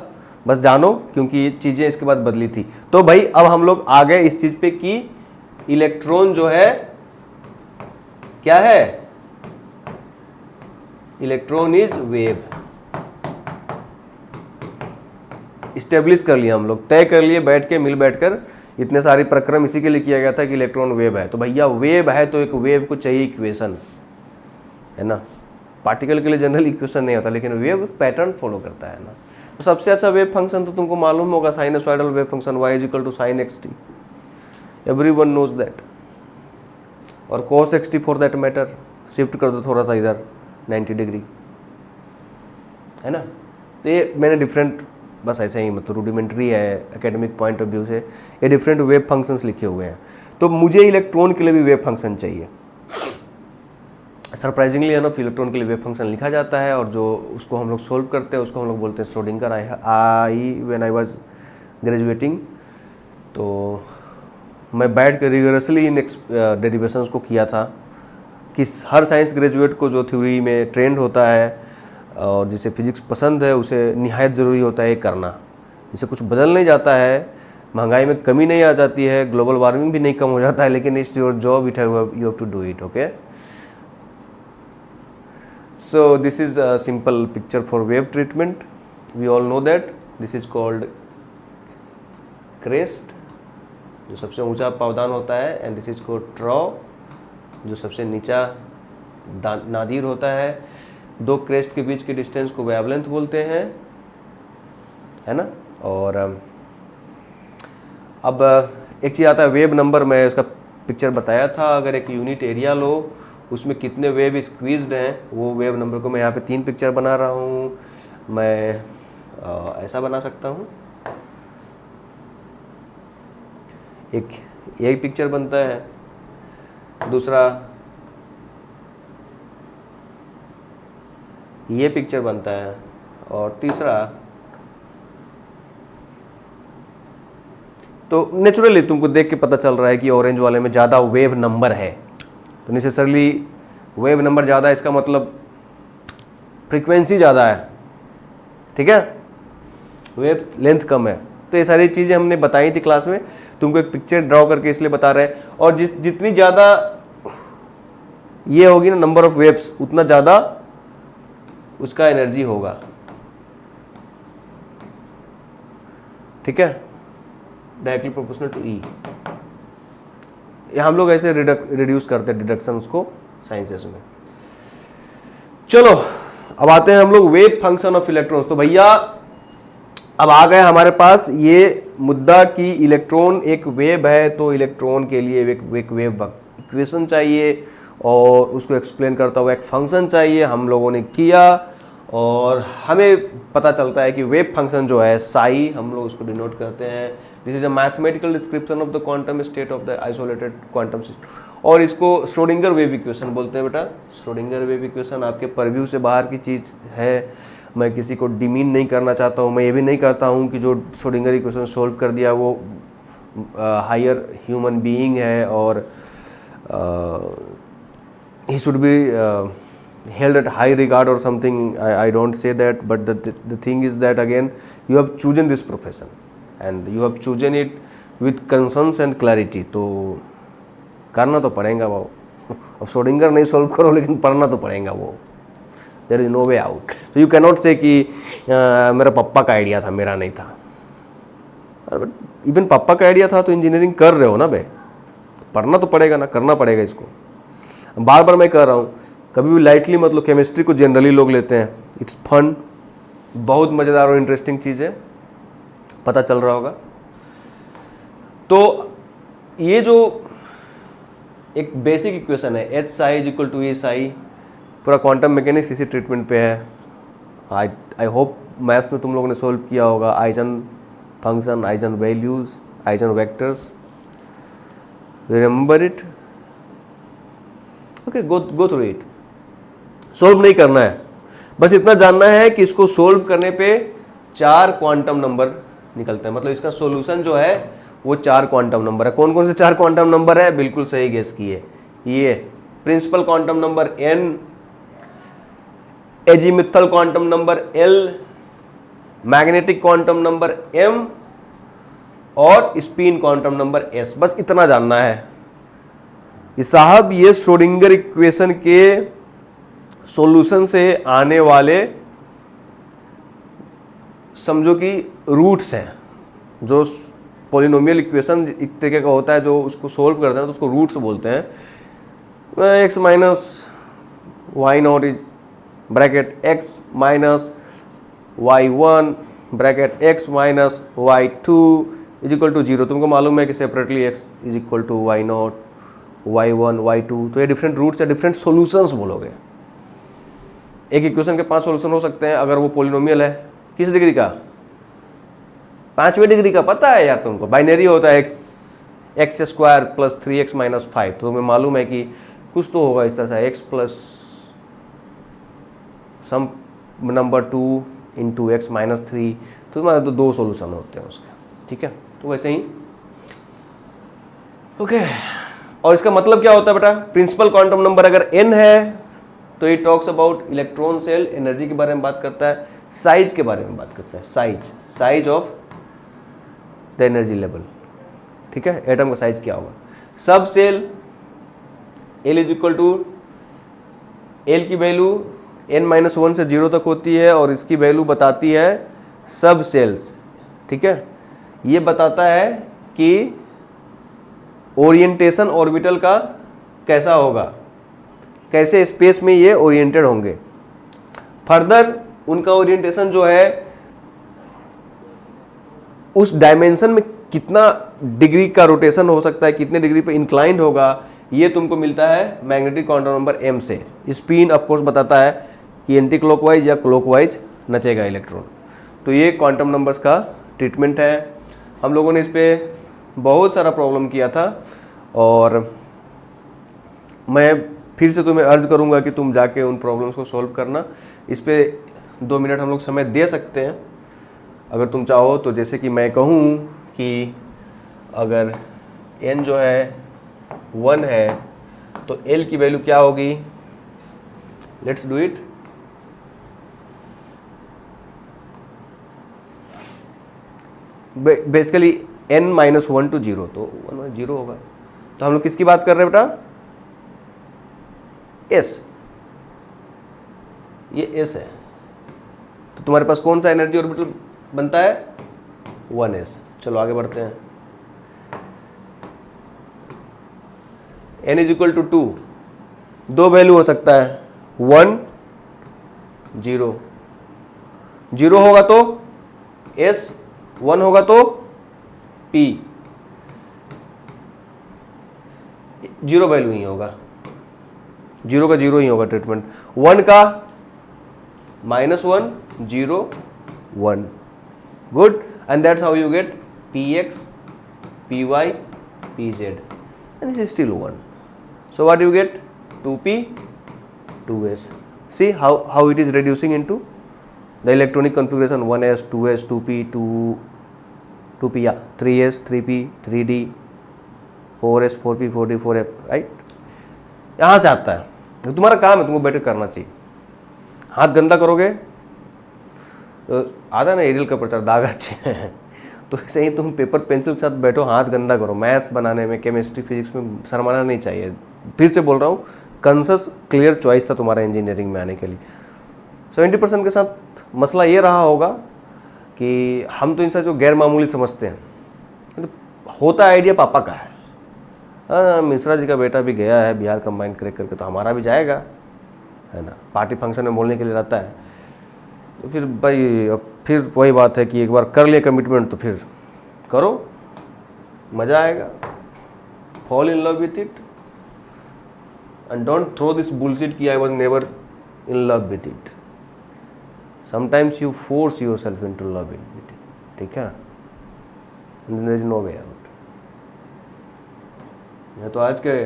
बस जानो, क्योंकि ये चीज़ें इसके बाद बदली थी। तो भाई अब हम लोग आ गए इस चीज़ पे कि इलेक्ट्रॉन जो है क्या है, इलेक्ट्रॉन इज वेव। इस्टेब्लिश कर लिया हम लोग, तय कर लिए बैठ के, मिल बैठकर, इतने सारे प्रक्रम इसी के लिए किया गया था कि इलेक्ट्रॉन वेव है। तो भैया वेव है तो एक वेव को चाहिए इक्वेशन, है ना। पार्टिकल के लिए जनरल इक्वेशन नहीं होता, लेकिन वेव पैटर्न फॉलो करता है ना। तो सबसे अच्छा वेव फंक्शन तो तुमको मालूम होगा, sinusoidal wave function y equal to sine xt, everyone knows that. और cos xt for that matter, shift कर दो थोड़ा सा इधर 90 डिग्री, है ना। तो ये मैंने डिफरेंट, बस ऐसे ही मतलब रूडिमेंट्री है एकेडमिक पॉइंट ऑफ व्यू से, ये डिफरेंट वेव फंक्शंस लिखे हुए हैं। तो मुझे इलेक्ट्रॉन के लिए भी वेव फंक्शन चाहिए। सरप्राइजिंगली एनफ इलेक्ट्रॉन के लिए वेव फंक्शन लिखा जाता है, और जो उसको हम लोग सोल्व करते हैं उसको हम लोग बोलते हैं Schrodinger. When I was graduating, तो मैं बैठ कर रिगरसली इन डेरिवेशंस को किया था कि हर साइंस ग्रेजुएट को जो थ्योरी में ट्रेंड होता है और जिसे फिजिक्स पसंद है उसे निहायत ज़रूरी होता है ये करना। इससे कुछ बदल नहीं जाता है, महंगाई में कमी नहीं आ जाती है, ग्लोबल वार्मिंग भी नहीं कम हो जाता है, लेकिन it's your job, you have to do it, okay. So this is a simple picture for wave treatment. We all know that this is called crest, जो सबसे ऊंचा पावदान होता है, and this is called trough, जो सबसे नीचा नादीर होता है। दो क्रेस्ट के बीच की डिस्टेंस को वेवलेंथ बोलते हैं, है ना। और अब एक चीज़ आता है वेव नंबर, मैं उसका पिक्चर बताया था। अगर एक यूनिट एरिया लो, उसमें कितने वेव स्क्वीज्ड हैं, वो वेव नंबर को मैं यहाँ पे 3 पिक्चर बना रहा हूँ। मैं ऐसा बना सकता हूँ, एक पिक्चर बनता है, दूसरा ये पिक्चर बनता है, और तीसरा तो नेचुरली तुमको देख के पता चल रहा है कि ऑरेंज वाले में ज़्यादा वेव नंबर है, तो नेसेसरली वेव नंबर ज़्यादा है इसका मतलब फ्रीक्वेंसी ज़्यादा है, ठीक है, वेव लेंथ कम है। तो ये सारी चीज़ें हमने बताई थी क्लास में, तुमको एक पिक्चर ड्रॉ करके इसलिए बता रहे हैं। और जितनी ज़्यादा ये होगी ना नंबर ऑफ वेव्स, उतना ज़्यादा उसका एनर्जी होगा, ठीक है, डायरेक्टली प्रोपोर्शनल टू ई। हम लोग ऐसे रिड्यूस करते हैं डिडक्शंस को साइंसेस में। चलो अब आते हैं हम लोग वेव फंक्शन ऑफ इलेक्ट्रॉन्स। तो भैया अब आ गए हमारे पास ये मुद्दा कि इलेक्ट्रॉन एक वेव है, तो इलेक्ट्रॉन के लिए एक वेव इक्वेशन चाहिए और उसको एक्सप्लेन करता हुआ एक फंक्शन चाहिए। हम लोगों ने किया और हमें पता चलता है कि वेव फंक्शन जो है साई, हम लोग उसको डिनोट करते हैं, this is a mathematical description of the quantum state of the isolated quantum system. और इसको श्रोडिंगर वेव इक्वेशन बोलते हैं बेटा। श्रोडिंगर वेव इक्वेशन आपके परव्यू से बाहर की चीज़ है, मैं किसी को डिमीन नहीं करना चाहता हूँ। मैं ये भी नहीं कहता हूँ कि जो श्रोडिंगर इक्वेशन सोल्व कर दिया वो हायर ह्यूमन बीइंग है और he should be held at high regard or something. I don't say that, but the thing is that again you have chosen this profession and you have chosen it with concerns and clarity. तो करना तो पड़ेगा वो। अब Schrodinger नहीं solve करो लेकिन पढ़ना तो पड़ेगा वो। There is no way out. तो यू कैनॉट से कि मेरा पापा का आइडिया था, मेरा नहीं था। इवन पापा का आइडिया था तो इंजीनियरिंग कर रहे हो ना बे, पढ़ना तो पड़ेगा ना, करना पड़ेगा इसको। बार बार मैं कह रहा हूँ, कभी भी लाइटली मत लो। केमिस्ट्री को जनरली लोग लेते हैं, इट्स फन, बहुत मज़ेदार और इंटरेस्टिंग चीज़ है, पता चल रहा होगा। तो ये जो एक बेसिक इक्वेशन है H psi is equal to E psi, पूरा क्वांटम मैकेनिक्स इसी ट्रीटमेंट पे है। आई होप मैथ्स में तुम लोगों ने सोल्व किया होगा। Eigen function, eigen values, eigen vectors, remember it, okay, go through it. Solve नहीं करना है, बस इतना जानना है कि इसको सोल्व करने पे 4 क्वांटम नंबर निकलते हैं। मतलब इसका सॉल्यूशन जो है वो 4 क्वांटम नंबर है। कौन कौन से 4 क्वांटम नंबर है? बिल्कुल सही गेस किए। ये principal quantum number n, azimuthal quantum number l, magnetic quantum number m और स्पिन क्वांटम नंबर s। बस इतना जानना है। ये साहब ये श्रोडिंगर इक्वेशन के सॉल्यूशन से आने वाले समझो कि रूट्स हैं। जो पॉलिनोमियल इक्वेशन एक तरीके का होता है जो उसको सोल्व करते हैं तो उसको रूट्स बोलते हैं। x minus y nought is bracket x minus y1 bracket x minus y2 is equal to 0। तुमको मालूम है कि separately x is equal to y nought, y1, y2, तो ये डिफरेंट रूट्स या डिफरेंट सॉल्यूशंस बोलोगे। एक इक्वेशन के 5 सॉल्यूशन हो सकते हैं अगर वो पॉलिनोमियल है। किस डिग्री का? 5वीं डिग्री का। पता है यार तुमको, बाइनरी होता है x square plus 3x minus 5। तो तुम्हें मालूम है कि कुछ तो होगा इस तरह से, x प्लस सम नंबर 2 इंटू x माइनस 3। तो तुम्हारे तो 2 सॉल्यूशन होते हैं उसके, ठीक है। तो वैसे ही ओके। और इसका मतलब क्या होता है बेटा? प्रिंसिपल क्वांटम नंबर अगर n है तो ये talks about electron shell energy के बारे में बात करता है, साइज के बारे में बात करता है, size of the energy level, ठीक है। एटम का साइज क्या होगा? Sub shell L is equal to, L की वैल्यू n-1 से 0 तक होती है और इसकी वैल्यू बताती है सब सेल्स, ठीक है। ये बताता है कि ओरिएंटेशन ऑर्बिटल का कैसा होगा, कैसे स्पेस में ये ओरिएंटेड होंगे। फर्दर उनका ओरिएंटेशन जो है उस डायमेंशन में कितना डिग्री का रोटेशन हो सकता है, कितने डिग्री पे इंक्लाइंड होगा, ये तुमको मिलता है मैग्नेटिक क्वांटम नंबर m से। स्पिन ऑफ कोर्स बताता है कि एंटी क्लॉकवाइज या क्लॉकवाइज नचेगा इलेक्ट्रॉन। तो ये क्वांटम नंबर्स का ट्रीटमेंट है। हम लोगों ने इस पर बहुत सारा प्रॉब्लम किया था और मैं फिर से तुम्हें अर्ज करूंगा कि तुम जाके उन प्रॉब्लम्स को सॉल्व करना। इस पर 2 मिनट हम लोग समय दे सकते हैं अगर तुम चाहो तो। जैसे कि मैं कहूँ कि अगर n जो है 1 है तो L की वैल्यू क्या होगी? Let's do it. Basically n minus 1 to 0, तो 1 माइनस 0 होगा। तो हम लोग किसकी बात कर रहे हैं बेटा? S, ये S है। तो तुम्हारे पास कौन सा एनर्जी ऑर्बिटल बनता है? 1s। चलो आगे बढ़ते हैं। n इज इक्वल टू 2, दो वैल्यू हो सकता है, 1 0। 0 होगा तो S, 1 होगा तो P। 0 वैल्यू ही होगा, 0 का 0 ही होगा ट्रीटमेंट। 1 का -1 0 1, good. And that's how you get Px Py Pz and this is still 1. So what do you get? 2p 2s. See how it is reducing into the electronic configuration, 1s 2s 2p 2p, yeah, 3s 3p 3d 4s 4p 4d 4f, right. यहाँ से आता है। तो तुम्हारा काम है, तुमको better करना चाहिए। हाथ गंदा करोगे तो आता है ना एरियल का प्रचार, दाग अच्छे हैं। तो ऐसे ही तुम पेपर पेंसिल के साथ बैठो, हाथ गंदा करो। मैथ्स बनाने में, केमिस्ट्री फिजिक्स में शर्माना नहीं चाहिए। फिर से बोल रहा हूँ, कंसस क्लियर चॉइस था तुम्हारा इंजीनियरिंग में आने के लिए। 70% के साथ मसला ये रहा होगा कि हम तो इनसे जो गैर मामूली समझते हैं, तो होता आइडिया पापा का है। हाँ, मिश्रा जी का बेटा भी गया है बिहार कंबाइंड क्रैक करके, तो हमारा भी जाएगा, है ना। पार्टी फंक्शन में बोलने के लिए रहता है। तो फिर भाई फिर वही बात है कि एक बार कर लिए कमिटमेंट तो फिर करो, मज़ा आएगा। Fall in love with it and don't throw this bullshit कि I was never in love with it. Sometimes you force yourself into love with it, ठीक है। There is no way out. मैं तो आज के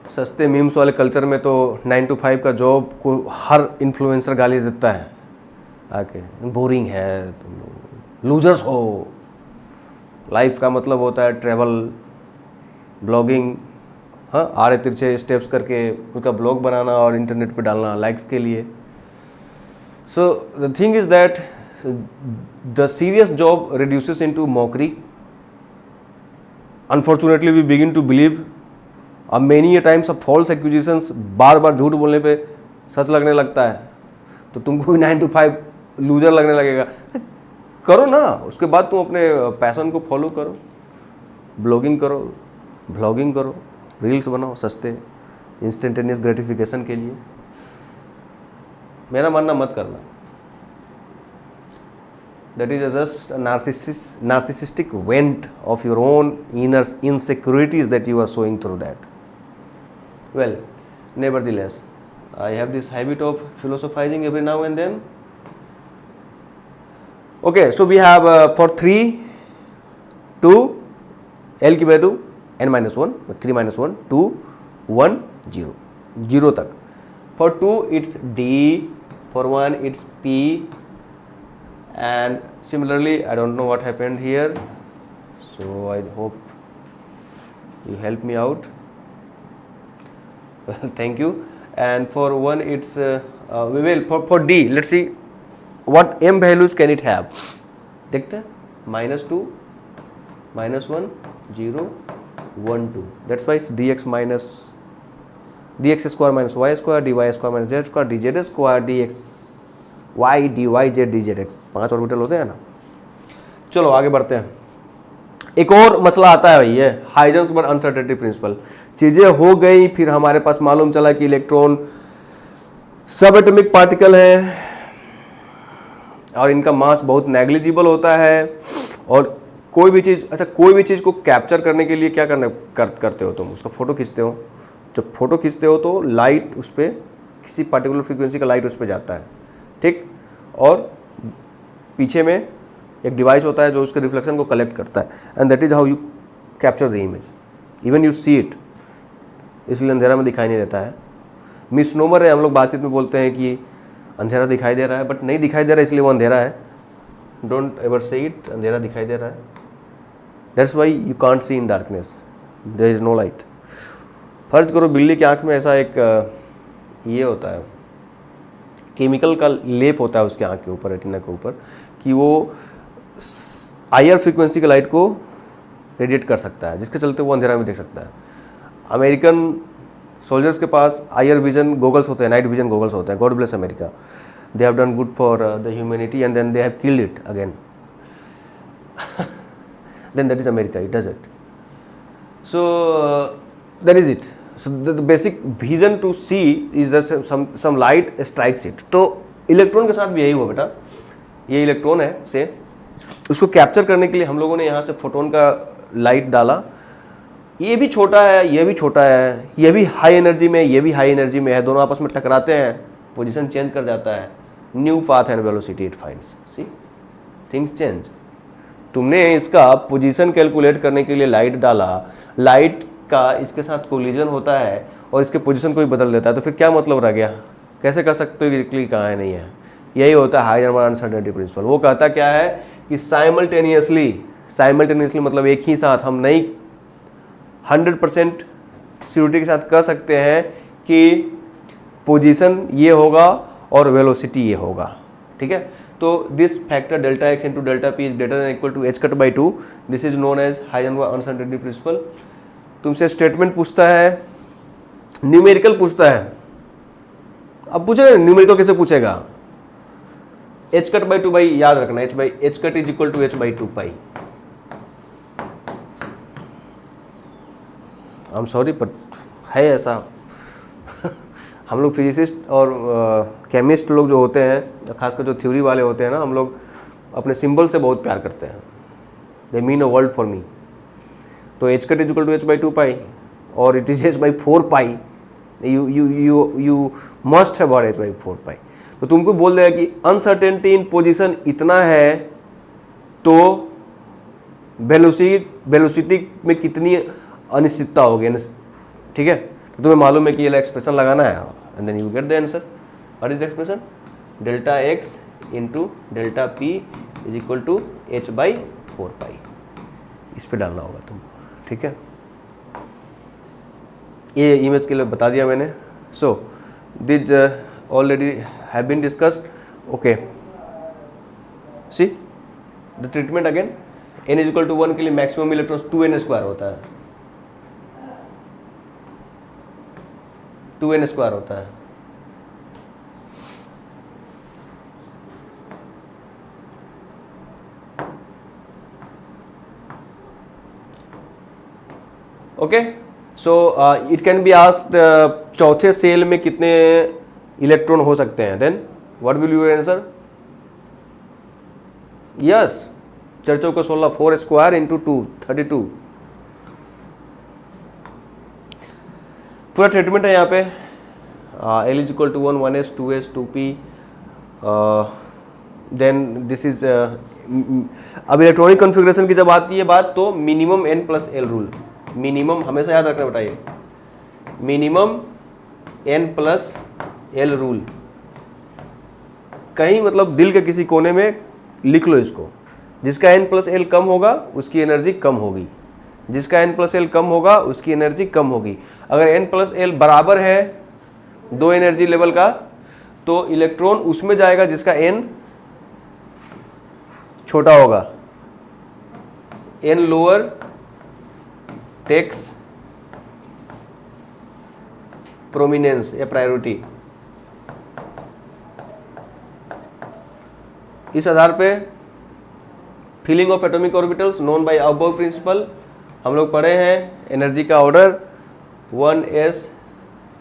सस्ते memes वाले culture में तो 9 to 5 का जॉब को हर इन्फ्लुएंसर गाली देता है आके, बोरिंग है, तुम लूजर्स हो। लाइफ का मतलब होता है ट्रैवल, ब्लॉगिंग, हाँ, आड़े तिरछे स्टेप्स करके उसका ब्लॉग बनाना और इंटरनेट पे डालना लाइक्स के लिए। So the thing is that the serious job reduces into mockery. Unfortunately we begin to believe अब many times of false accusations, बार बार झूठ बोलने पे सच लगने लगता है। तो तुमको भी 9 to 5 लूजर लगने लगेगा। करो ना, उसके बाद तुम अपने पैशन को फॉलो करो, ब्लॉगिंग करो, व्लॉगिंग करो, रील्स बनाओ सस्ते इंस्टेंटेनियस ग्रेटिफिकेशन के लिए। मेरा मानना मत करना, that is just a narcissistic vent of your own inner insecurities that you are showing through that. Well, nevertheless, I have this habit of philosophizing every now and then. Okay, so we have for 3 2 L की value n minus 1, 3 minus 1 2 1 0 0 तक। For 2 it's D, for 1 it's P, and similarly I don't know what happened here, so I hope you help me out. Well, thank you. And for 1 it's we will for D, let's see what m values can it have. देखते हैं, -2 -1 0 1 2, that's why it's dx minus dx square minus y square dy square minus z square dz square dx y dy z dz, 5 orbital होते हैं ना। चलो आगे बढ़ते हैं। एक और मसला आता है भाई, ये हाइजेंसबर्ग अनसर्टेनिटी प्रिंसिपल। चीज़ें हो गई, फिर हमारे पास मालूम चला कि इलेक्ट्रॉन सब एटॉमिक पार्टिकल है और इनका मास बहुत नेग्लिजिबल होता है। और कोई भी चीज़, अच्छा कोई भी चीज़ को कैप्चर करने के लिए क्या करते हो तुम? उसका फ़ोटो खींचते हो। जब फोटो खींचते हो तो लाइट उस पर, किसी पर्टिकुलर फ्रीक्वेंसी का लाइट उस पर जाता है, ठीक। और पीछे में एक डिवाइस होता है जो उसके रिफ्लेक्शन को कलेक्ट करता है, and that is how you capture the image, even you see it. इसलिए अंधेरा में दिखाई नहीं देता है। मिसनोमर है, हम लोग बातचीत में बोलते हैं कि अंधेरा दिखाई दे रहा है, बट नहीं दिखाई दे रहा है, इसलिए वो अंधेरा है। डोंट एवर से इट, अंधेरा दिखाई दे रहा है। That's why you can't see in darkness, there is no light. फर्ज करो बिल्ली की आँख में ऐसा एक ये होता है, केमिकल का लेप होता है उसके आँख के ऊपर, रेटिना के ऊपर, कि वो हायर फ्रीक्वेंसी के लाइट को रेडिएट कर सकता है, जिसके चलते वो अंधेरा में देख सकता है। अमेरिकन सोल्जर्स के पास हायर विजन गोगल्स होते हैं, नाइट विजन गोगल्स होते हैं। God bless America, they have done good for the humanity and then they have killed it again. then that is America, it does it. So that is it. So the basic vision to see is that some light strikes it. तो electron के साथ भी यही हुआ बेटा, ये electron है से उसको कैप्चर करने के लिए हम लोगों ने यहाँ से फोटोन का लाइट डाला। ये भी छोटा है, ये भी छोटा है, ये भी हाई एनर्जी में, ये भी हाई एनर्जी में है, दोनों आपस में टकराते हैं, पोजीशन चेंज कर जाता है, new path and velocity it finds. See things change. तुमने इसका पोजीशन कैलकुलेट करने के लिए लाइट डाला, लाइट का इसके साथ कोलिजन होता है और इसके पोजीशन को भी बदल देता है, तो फिर क्या मतलब रह गया? कैसे कर सकते हो कि एग्जैक्टली कहाँ है, नहीं है? यही होता है हाई नंबर अनसर्टेनिटी प्रिंसिपल। वो कहता क्या है कि साइमल्टेनियसली मतलब एक ही साथ हम नहीं 100% सिक्योरिटी के साथ कह सकते हैं कि पोजीशन ये होगा और वेलोसिटी ये होगा, ठीक है? तो this factor delta x into delta p is greater than equal to h cut by 2, this is known as Heisenberg uncertainty principle. तुमसे स्टेटमेंट पूछता है, न्यूमेरिकल पूछता है। अब पूछे न्यूमेरिकल कैसे पूछेगा? एच कट बाई 2 भाई याद रखना, h cut is equal to H by 2 pi. I am sorry but है ऐसा। हम लोग फिजिसिस्ट और केमिस्ट लोग जो होते हैं, खासकर जो थ्योरी वाले होते हैं ना, हम लोग अपने सिंबल से बहुत प्यार करते हैं। They mean a world for me. तो H cut is equal to H by 2 pi और it is H by 4 pi. You must have got H by 4 pi. तो तुमको बोल देगा कि अनसर्टेनिटी इन पोजीशन इतना है तो वेलोसिटी में कितनी अनिश्चितता होगी, ठीक है? तो तुम्हें मालूम है कि ये एक्सप्रेशन लगाना है and then you get the answer. What is the expression? Delta x into delta p is equal to H by 4 pi. इस पे डालना होगा तुम, ठीक है? ये इमेज के लिए बता दिया मैंने। So this already have been discussed. Okay, see the treatment again. n is equal to 1 के लिए मैक्सिमम इलेक्ट्रॉन्स 2n स्क्वायर होता है, 2n स्क्वायर होता है। Okay, so it can be asked चौथे सेल में कितने इलेक्ट्रॉन हो सकते हैं? Then what will you answer? Yes, 4 को 16, 4 स्क्वायर इंटू 2, 32। पूरा ट्रीटमेंट है यहाँ पे। L is equal to 1, 1s, 2s, 2p। Then this is अब इलेक्ट्रॉनिक कॉन्फ़िगरेशन की जब आती है बात, तो minimum n plus L rule. Minimum हमेशा याद रखना बेटा, ये minimum n plus L rule. कहीं मतलब दिल के किसी कोने में लिख लो इसको। जिसका n प्लस एल कम होगा उसकी एनर्जी कम होगी, जिसका n प्लस एल कम होगा उसकी एनर्जी कम होगी। अगर n प्लस एल बराबर है दो एनर्जी लेवल का, तो इलेक्ट्रॉन उसमें जाएगा जिसका n छोटा होगा। n लोअर टेक्स प्रोमिनेंस या प्रायोरिटी। इस आधार पे filling of atomic orbitals known by Aufbau principle हम लोग पढ़े हैं। एनर्जी का order 1s,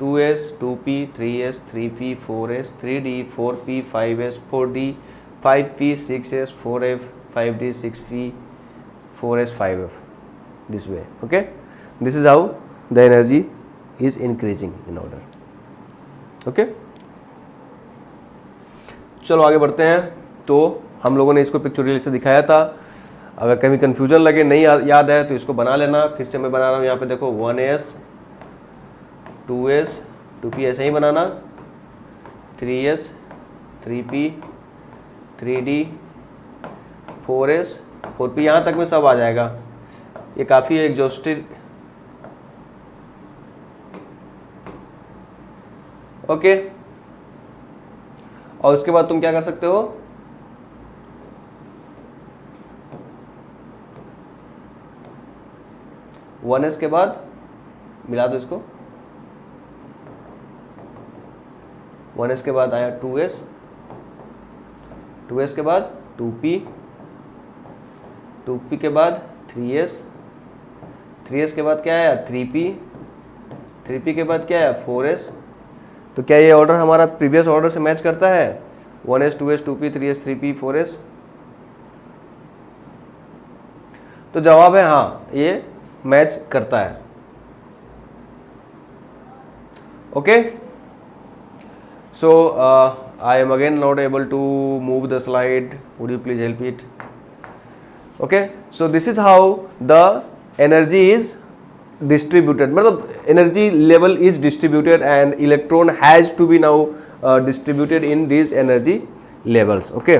2s, 2p, 3s, 3p, 4s, 3d, 4p, 5s, 4d, 5p, 6s, 4f, 5d, 6p, 4s, 5f. This way, okay? This is how the energy is increasing in order. Okay? चलो आगे बढ़ते हैं। तो हम लोगों ने इसको pictorial से दिखाया था। अगर कभी कन्फ्यूजन लगे, नहीं याद है, तो इसको बना लेना। फिर से मैं बना रहा हूँ यहाँ पे, देखो 1s, 2s, 2p ऐसे ही बनाना, 3s, 3p, 3d, 4s, 4p यहाँ तक में सब आ जाएगा। ये काफ़ी एग्जॉस्टिव। ओके, और उसके बाद तुम क्या कर सकते हो, वन एस के बाद मिला दो इसको, वन एस के बाद आया टू एस, टू एस के बाद टू पी, टू पी के बाद थ्री एस, थ्री एस के बाद क्या आया थ्री पी, थ्री पी के बाद क्या आया फोर एस। तो क्या ये ऑर्डर हमारा प्रीवियस ऑर्डर से मैच करता है, one s two s two p three s three p four s. तो जवाब है हाँ, ये मैच करता है। Okay, so I am again not able to move the slide, would you please help it. Okay, so this is how the energy is distributed, मतलब energy level is distributed and electron has to be now distributed in these energy levels. Okay,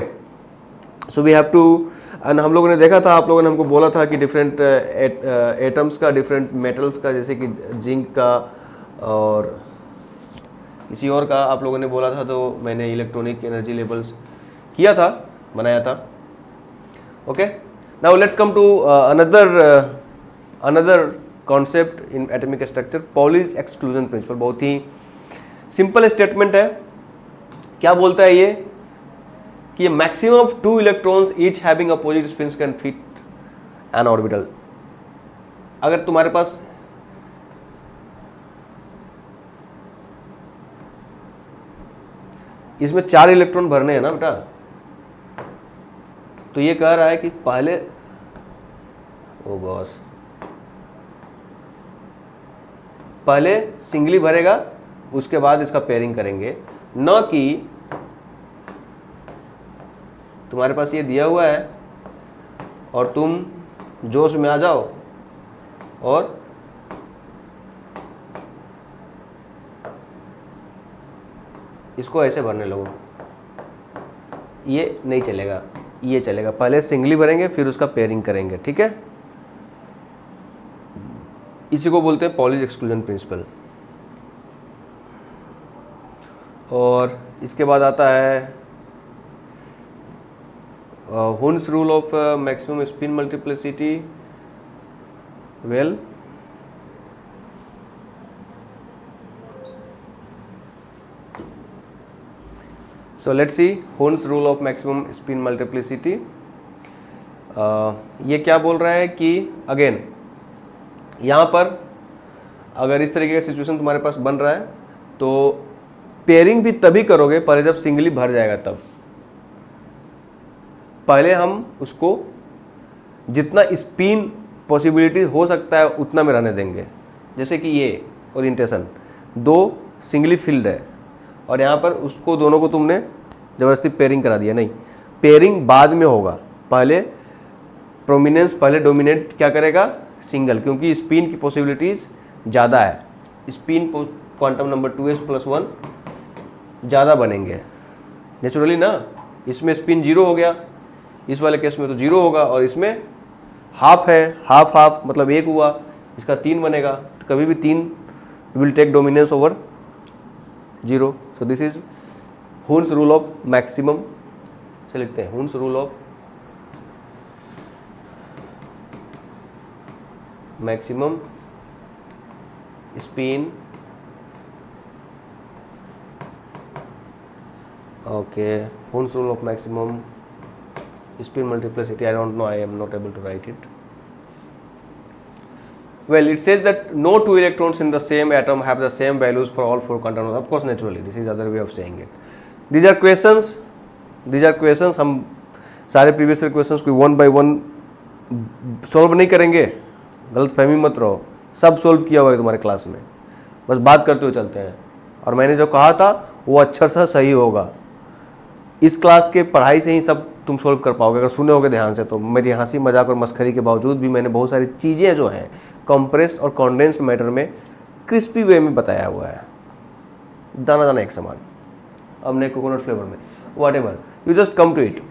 so we have to, and हम लोगों ने देखा था, आप लोगों ने हमको बोला था कि डिफरेंट एटम्स का, डिफरेंट मेटल्स का, जैसे कि जिंक का और किसी और का आप लोगों ने बोला था, तो मैंने इलेक्ट्रॉनिक एनर्जी लेवल्स किया था, बनाया था। Okay, now let's come to another concept in atomic structure, Pauli's exclusion principle. बहुत ही सिंपल स्टेटमेंट है। क्या बोलता है ये कि maximum of two electrons each having opposite spins can fit an orbital. अगर तुम्हारे पास इसमें 4 इलेक्ट्रॉन भरने हैं ना बेटा, तो ये कह रहा है कि पहले, ओ बॉस, पहले सिंगली भरेगा, उसके बाद इसका पेयरिंग करेंगे, न कि तुम्हारे पास ये दिया हुआ है और तुम जोश में आ जाओ और इसको ऐसे भरने लगो। ये नहीं चलेगा, ये चलेगा। पहले सिंगली भरेंगे, फिर उसका पेयरिंग करेंगे। ठीक है, इसी को बोलते हैं पॉलीज एक्सक्लूजन प्रिंसिपल। और इसके बाद आता है Hund's rule of maximum spin multiplicity. Well, so let's see Hund's rule of maximum spin multiplicity. ये क्या बोल रहा है कि अगेन यहाँ पर अगर इस तरीके का सिचुएशन तुम्हारे पास बन रहा है, तो पेयरिंग भी तभी करोगे पहले जब सिंगली भर जाएगा तब। पहले हम उसको जितना स्पिन पॉसिबिलिटी हो सकता है उतना में रहने देंगे। जैसे कि ये ओरिएंटेशन दो सिंगली फिल्ड है और यहाँ पर उसको दोनों को तुमने ज़बरदस्ती पेयरिंग करा दिया। नहीं, पेयरिंग बाद में होगा। पहले प्रोमिनेंस, पहले डोमिनेट क्या करेगा, सिंगल, क्योंकि स्पिन की पॉसिबिलिटीज़ ज़्यादा है। स्पिन क्वांटम नंबर 2s+1 ज़्यादा बनेंगे नेचुरली ना। इसमें स्पिन 0 हो गया, इस वाले केस में तो 0 होगा, और इसमें हाफ है, हाफ हाफ मतलब 1 हुआ, इसका 3 बनेगा। तो कभी भी 3 will take dominance over 0। So this is Hund's rule of maximum से लिखते हैं, Hund's rule of maximum spin. Okay, Hund's rule of maximum spin multiplicity. I don't know, I am not able to write it. Well, it says that no two electrons in the same atom have the same values for all 4 quantum numbers. Of course, naturally, this is other way of saying it. These are questions. These are questions. हम सारे previous questions को one by one solve नहीं करेंगे, गलत फहमी मत रहो। सब solve किया हुआ है तुम्हारे क्लास में, बस बात करते हुए चलते हैं। और मैंने जो कहा था वो अक्षर सा सही होगा। इस क्लास के पढ़ाई से ही सब तुम सोल्व कर पाओगे अगर सुने होगे ध्यान से। तो मेरी हंसी मजाक और मस्खरी के बावजूद भी मैंने बहुत सारी चीज़ें जो हैं कंप्रेस्ड और कॉन्डेंस्ड मैटर में क्रिस्पी वे में बताया हुआ है, दाना दाना एक समान। अब नहीं कोकोनट फ्लेवर में, whatever, you just come to it.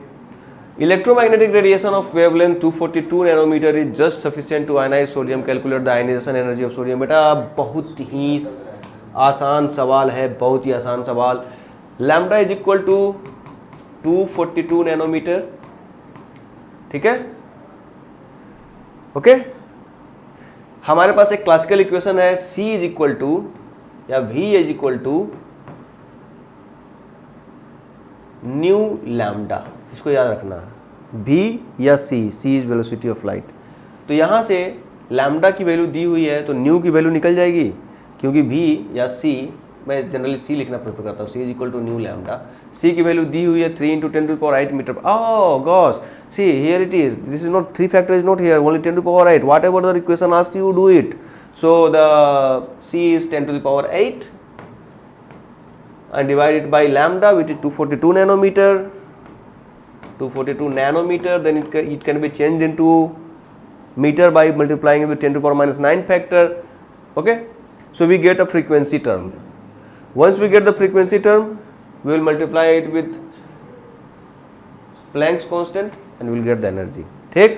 Electromagnetic radiation of wavelength 242 nanometer is just sufficient to ionize sodium. Calculate the ionization energy of sodium. बेटा बहुत ही आसान सवाल है, बहुत ही आसान सवाल. Lambda is equal to 242 nanometre. ठीक है, ओके. हमारे पास एक क्लासिकल इक्वेशन है, C इज इक्वल टू या V is equal to nu lambda. इसको याद रखना, V या C is velocity of light. तो यहाँ से लैम्डा की वैल्यू दी हुई है तो न्यू की वैल्यू निकल जाएगी, क्योंकि V या C, मैं जनरली C लिखना प्रेफर करता हूँ. C is equal to nu lambda. C की वैल्यू दी हुई है 3 × 10⁸ metre. Oh gosh, see here it is. This is not 3 factor is not here, only 10⁸. Whatever the equation asks you do it. So the C is 10⁸, and divided by lambda, which is 242 nanometer. 242 nanometer, then it can be changed into meter by multiplying with 10⁻⁹ factor. Okay, so we get a frequency term. Once we get the frequency term, we will multiply it with Planck's constant and we will get the energy. ठीक.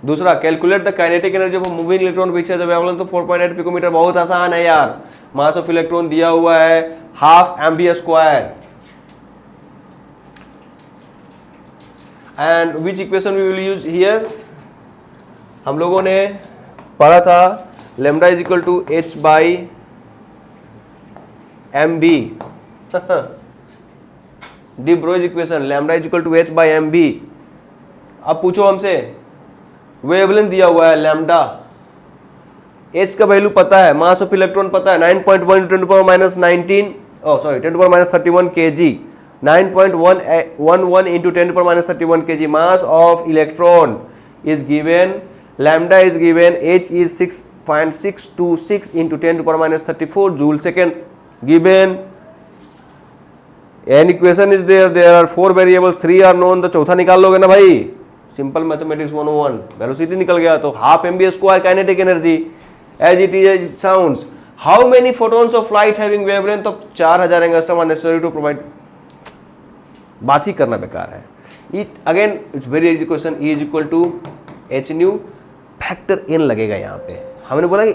दूसरा, calculate the kinetic energy of moving electron which has a wavelength of 4.8 picometre. बहुत आसान है यार. Mass of electron दिया हुआ है ½ mv². And which equation we will use here. हम लोगों ने पढ़ा था lambda is equal to h/mv. De Broglie equation, lambda is equal to h/mv. अब पूछो हमसे, वेवलेंथ दिया हुआ है लैम्डा, h का वैल्यू पता है, मास ऑफ इलेक्ट्रॉन पता है 9.1 × 10⁻31 kg. 9.11 into 10⁻31 kg mass of electron is given. Lambda is given, h is 6.626 into 10⁻34 joule second given. An equation is there, there are 4 variables, 3 are known. तो चौथा निकाल लोगे ना भाई, सिंपल मैथमेटिक्स 101. वेलोसिटी निकल गया तो ½ mv² kinetic energy. As it sounds. How many photons of light having wavelength of 4000 angstrom are necessary to provide. बात ही करना बेकार है. It again it's very easy question. E is equal to h nu, factor n लगेगा यहाँ पे. हमने बोला कि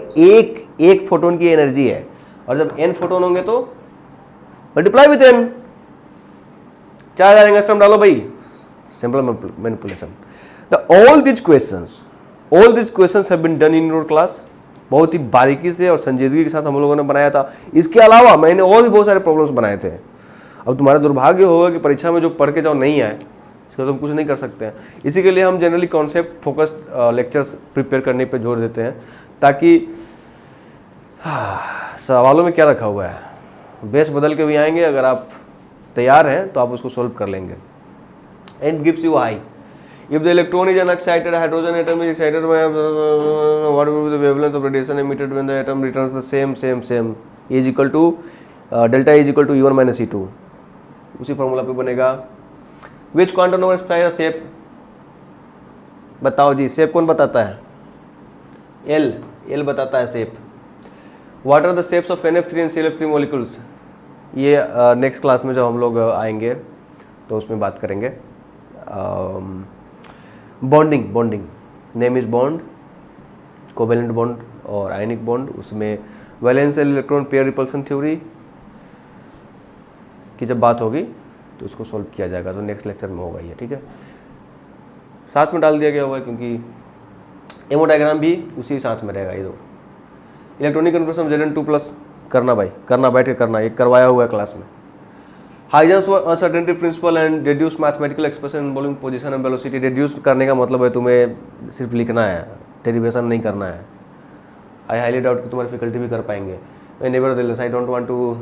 एक फोटोन की एनर्जी है, और जब n फोटोन होंगे तो मल्टीप्लाई विद n. 4000 एंगस्ट्रॉम डालो भाई. Simple manipulation. All this questions have been done in your class. बहुत ही बारीकी से और संजीदगी के साथ हम लोगों ने बनाया था. इसके अलावा मैंने और भी बहुत सारे प्रॉब्लम्स बनाए थे. अब तुम्हारा दुर्भाग्य होगा कि परीक्षा में जो पढ़ के जाओ नहीं आए, इसका तुम कुछ नहीं कर सकते हैं. इसी के लिए हम generally concept focused lectures prepare करने पे जोर देते हैं, ताकि सवालों में क्या रखा हुआ है बेस बदल के भी आएंगे. अगर आप तैयार हैं तो आप उसको सोल्व कर लेंगे. And gives you high. If the electron is unexcited, hydrogen atom is excited by what will be the wavelength of radiation emitted when the atom returns the same. E is equal to delta E is equal to E1 minus E2. उसी formula पे बनेगा. Which quantum number specifies the shape? बताओ जी, shape कौन बताता है? L बताता है shape. What are the shapes of NF3 and ClF3 molecules? ये नेक्स्ट क्लास में जब हम लोग आएंगे तो उसमें बात करेंगे. Bonding, name is bond, covalent bond और आयनिक बॉन्ड. उसमें valence electron pair repulsion theory की जब बात होगी तो उसको सॉल्व किया जाएगा. तो नेक्स्ट लेक्चर में होगा ये. ठीक है, साथ में डाल दिया गया हुआ है क्योंकि एमो डायग्राम भी उसी साथ में रहेगा. ये दो इलेक्ट्रॉनिक कन्वर्सन Zn2+ करना भाई, करना, बैठ के करना. ये करवाया हुआ है क्लास में. Huygens uncertainty principle and reduce mathematical expression involving position and velocity. Reduce करने का मतलब है तुम्हें सिर्फ लिखना है, डेरिवेशन नहीं करना है. आई हाईली डाउट कि तुम्हारी फैकल्टी भी कर पाएंगे. Nevertheless I don't want to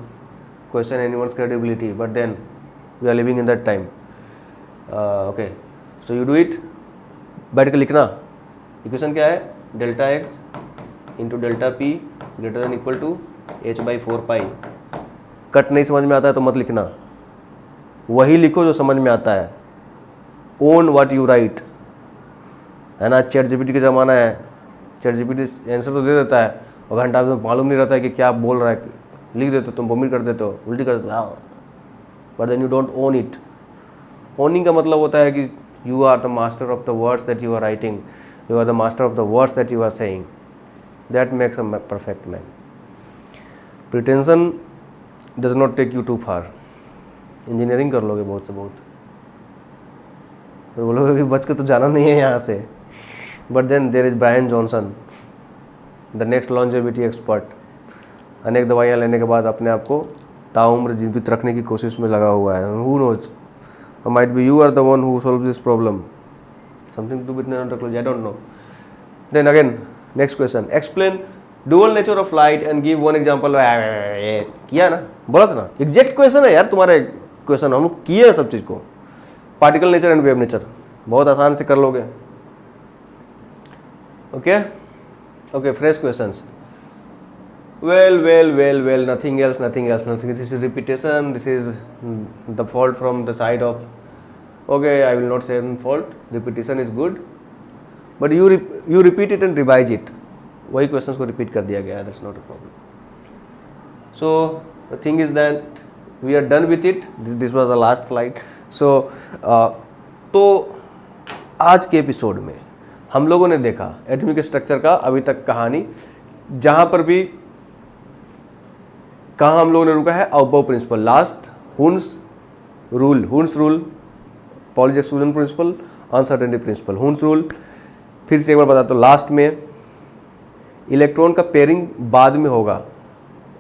question anyone's credibility, but then we are living in that time. Okay, so you do it. बैठ के लिखना. इक्वेशन क्या है? Delta x into delta p greater than equal to h/4π. Cut नहीं समझ में आता है तो मत लिखना, वही लिखो जो समझ में आता है. ओन व्हाट यू राइट, है ना. चैट जीपीटी का ज़माना है. चैट जीपीटी आंसर तो दे देता है और घंटा में मालूम नहीं रहता है कि क्या बोल रहा है. लिख देते हो तुम, वोमिट कर देते हो, उल्टी कर देते हो, but then you don't own it. Owning का मतलब होता है कि You are the master of the words that you are writing. You are the master of the words that you are saying. That makes a perfect man. Pretension does not take you too far. Engineering कर लोगे बहुत से बहुत, तो बोलोगे कि बच के तो जाना नहीं है यहाँ से. But then there is Bryan Johnson, the next longevity expert. अनेक दवाइयाँ लेने के बाद अपने आप को ताउम्र जीवित रखने की कोशिश में लगा हुआ है. Who knows, might be you are the one who solve this problem. Something to with nanotechnology, I don't know. Then again next question, explain dual nature of light and give one example. किया ना, बोला था ना, exact question है यार तुम्हारे question, हम लोग किए हैं सब चीज़ को. Particle nature and wave nature बहुत आसान से कर लोगे. Okay okay, fresh questions. Well, nothing else. This is repetition. This is the fault from the side of. Okay, I will not say fault. Repetition is good, but you repeat it and revise it. वही questions को repeat कर दिया गया है. That's not a problem. So the thing is that we are done with it. This was the last slide. So तो आज के episode में हम लोगों ने देखा एटॉमिक स्ट्रक्चर का अभी तक कहानी, जहाँ पर भी कहाँ हम लोगों ने रुका है, Aufbau principle, last Hund's rule, Pauli's exclusion principle, uncertainty principle, Hund's rule. फिर से एक बार बता दो, लास्ट में इलेक्ट्रॉन का पेयरिंग बाद में होगा.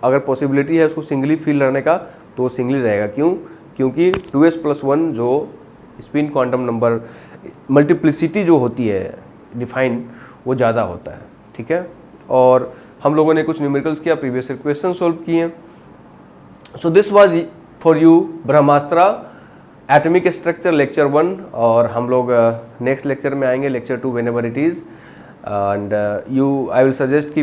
अगर पॉसिबिलिटी है उसको सिंगली फिल रहने का तो सिंगली रहेगा. क्यों? क्योंकि 2s+1 जो स्पिन क्वांटम नंबर मल्टीप्लिसिटी जो होती है डिफाइन, वो ज़्यादा होता है. ठीक है, और हम लोगों ने कुछ न्यूमेरिकल्स किया, प्रीवियस क्वेश्चन सॉल्व किए. So this was for you Brahmastra atomic structure lecture 1, और हम लोग नेक्स्ट लेक्चर में आएंगे, lecture 2 whenever it is. And I will suggest कि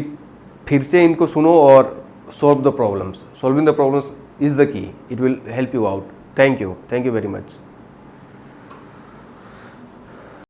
फिर से इनको सुनो और solve the problems. Solving the problems is the key. It will help you out. Thank you very much.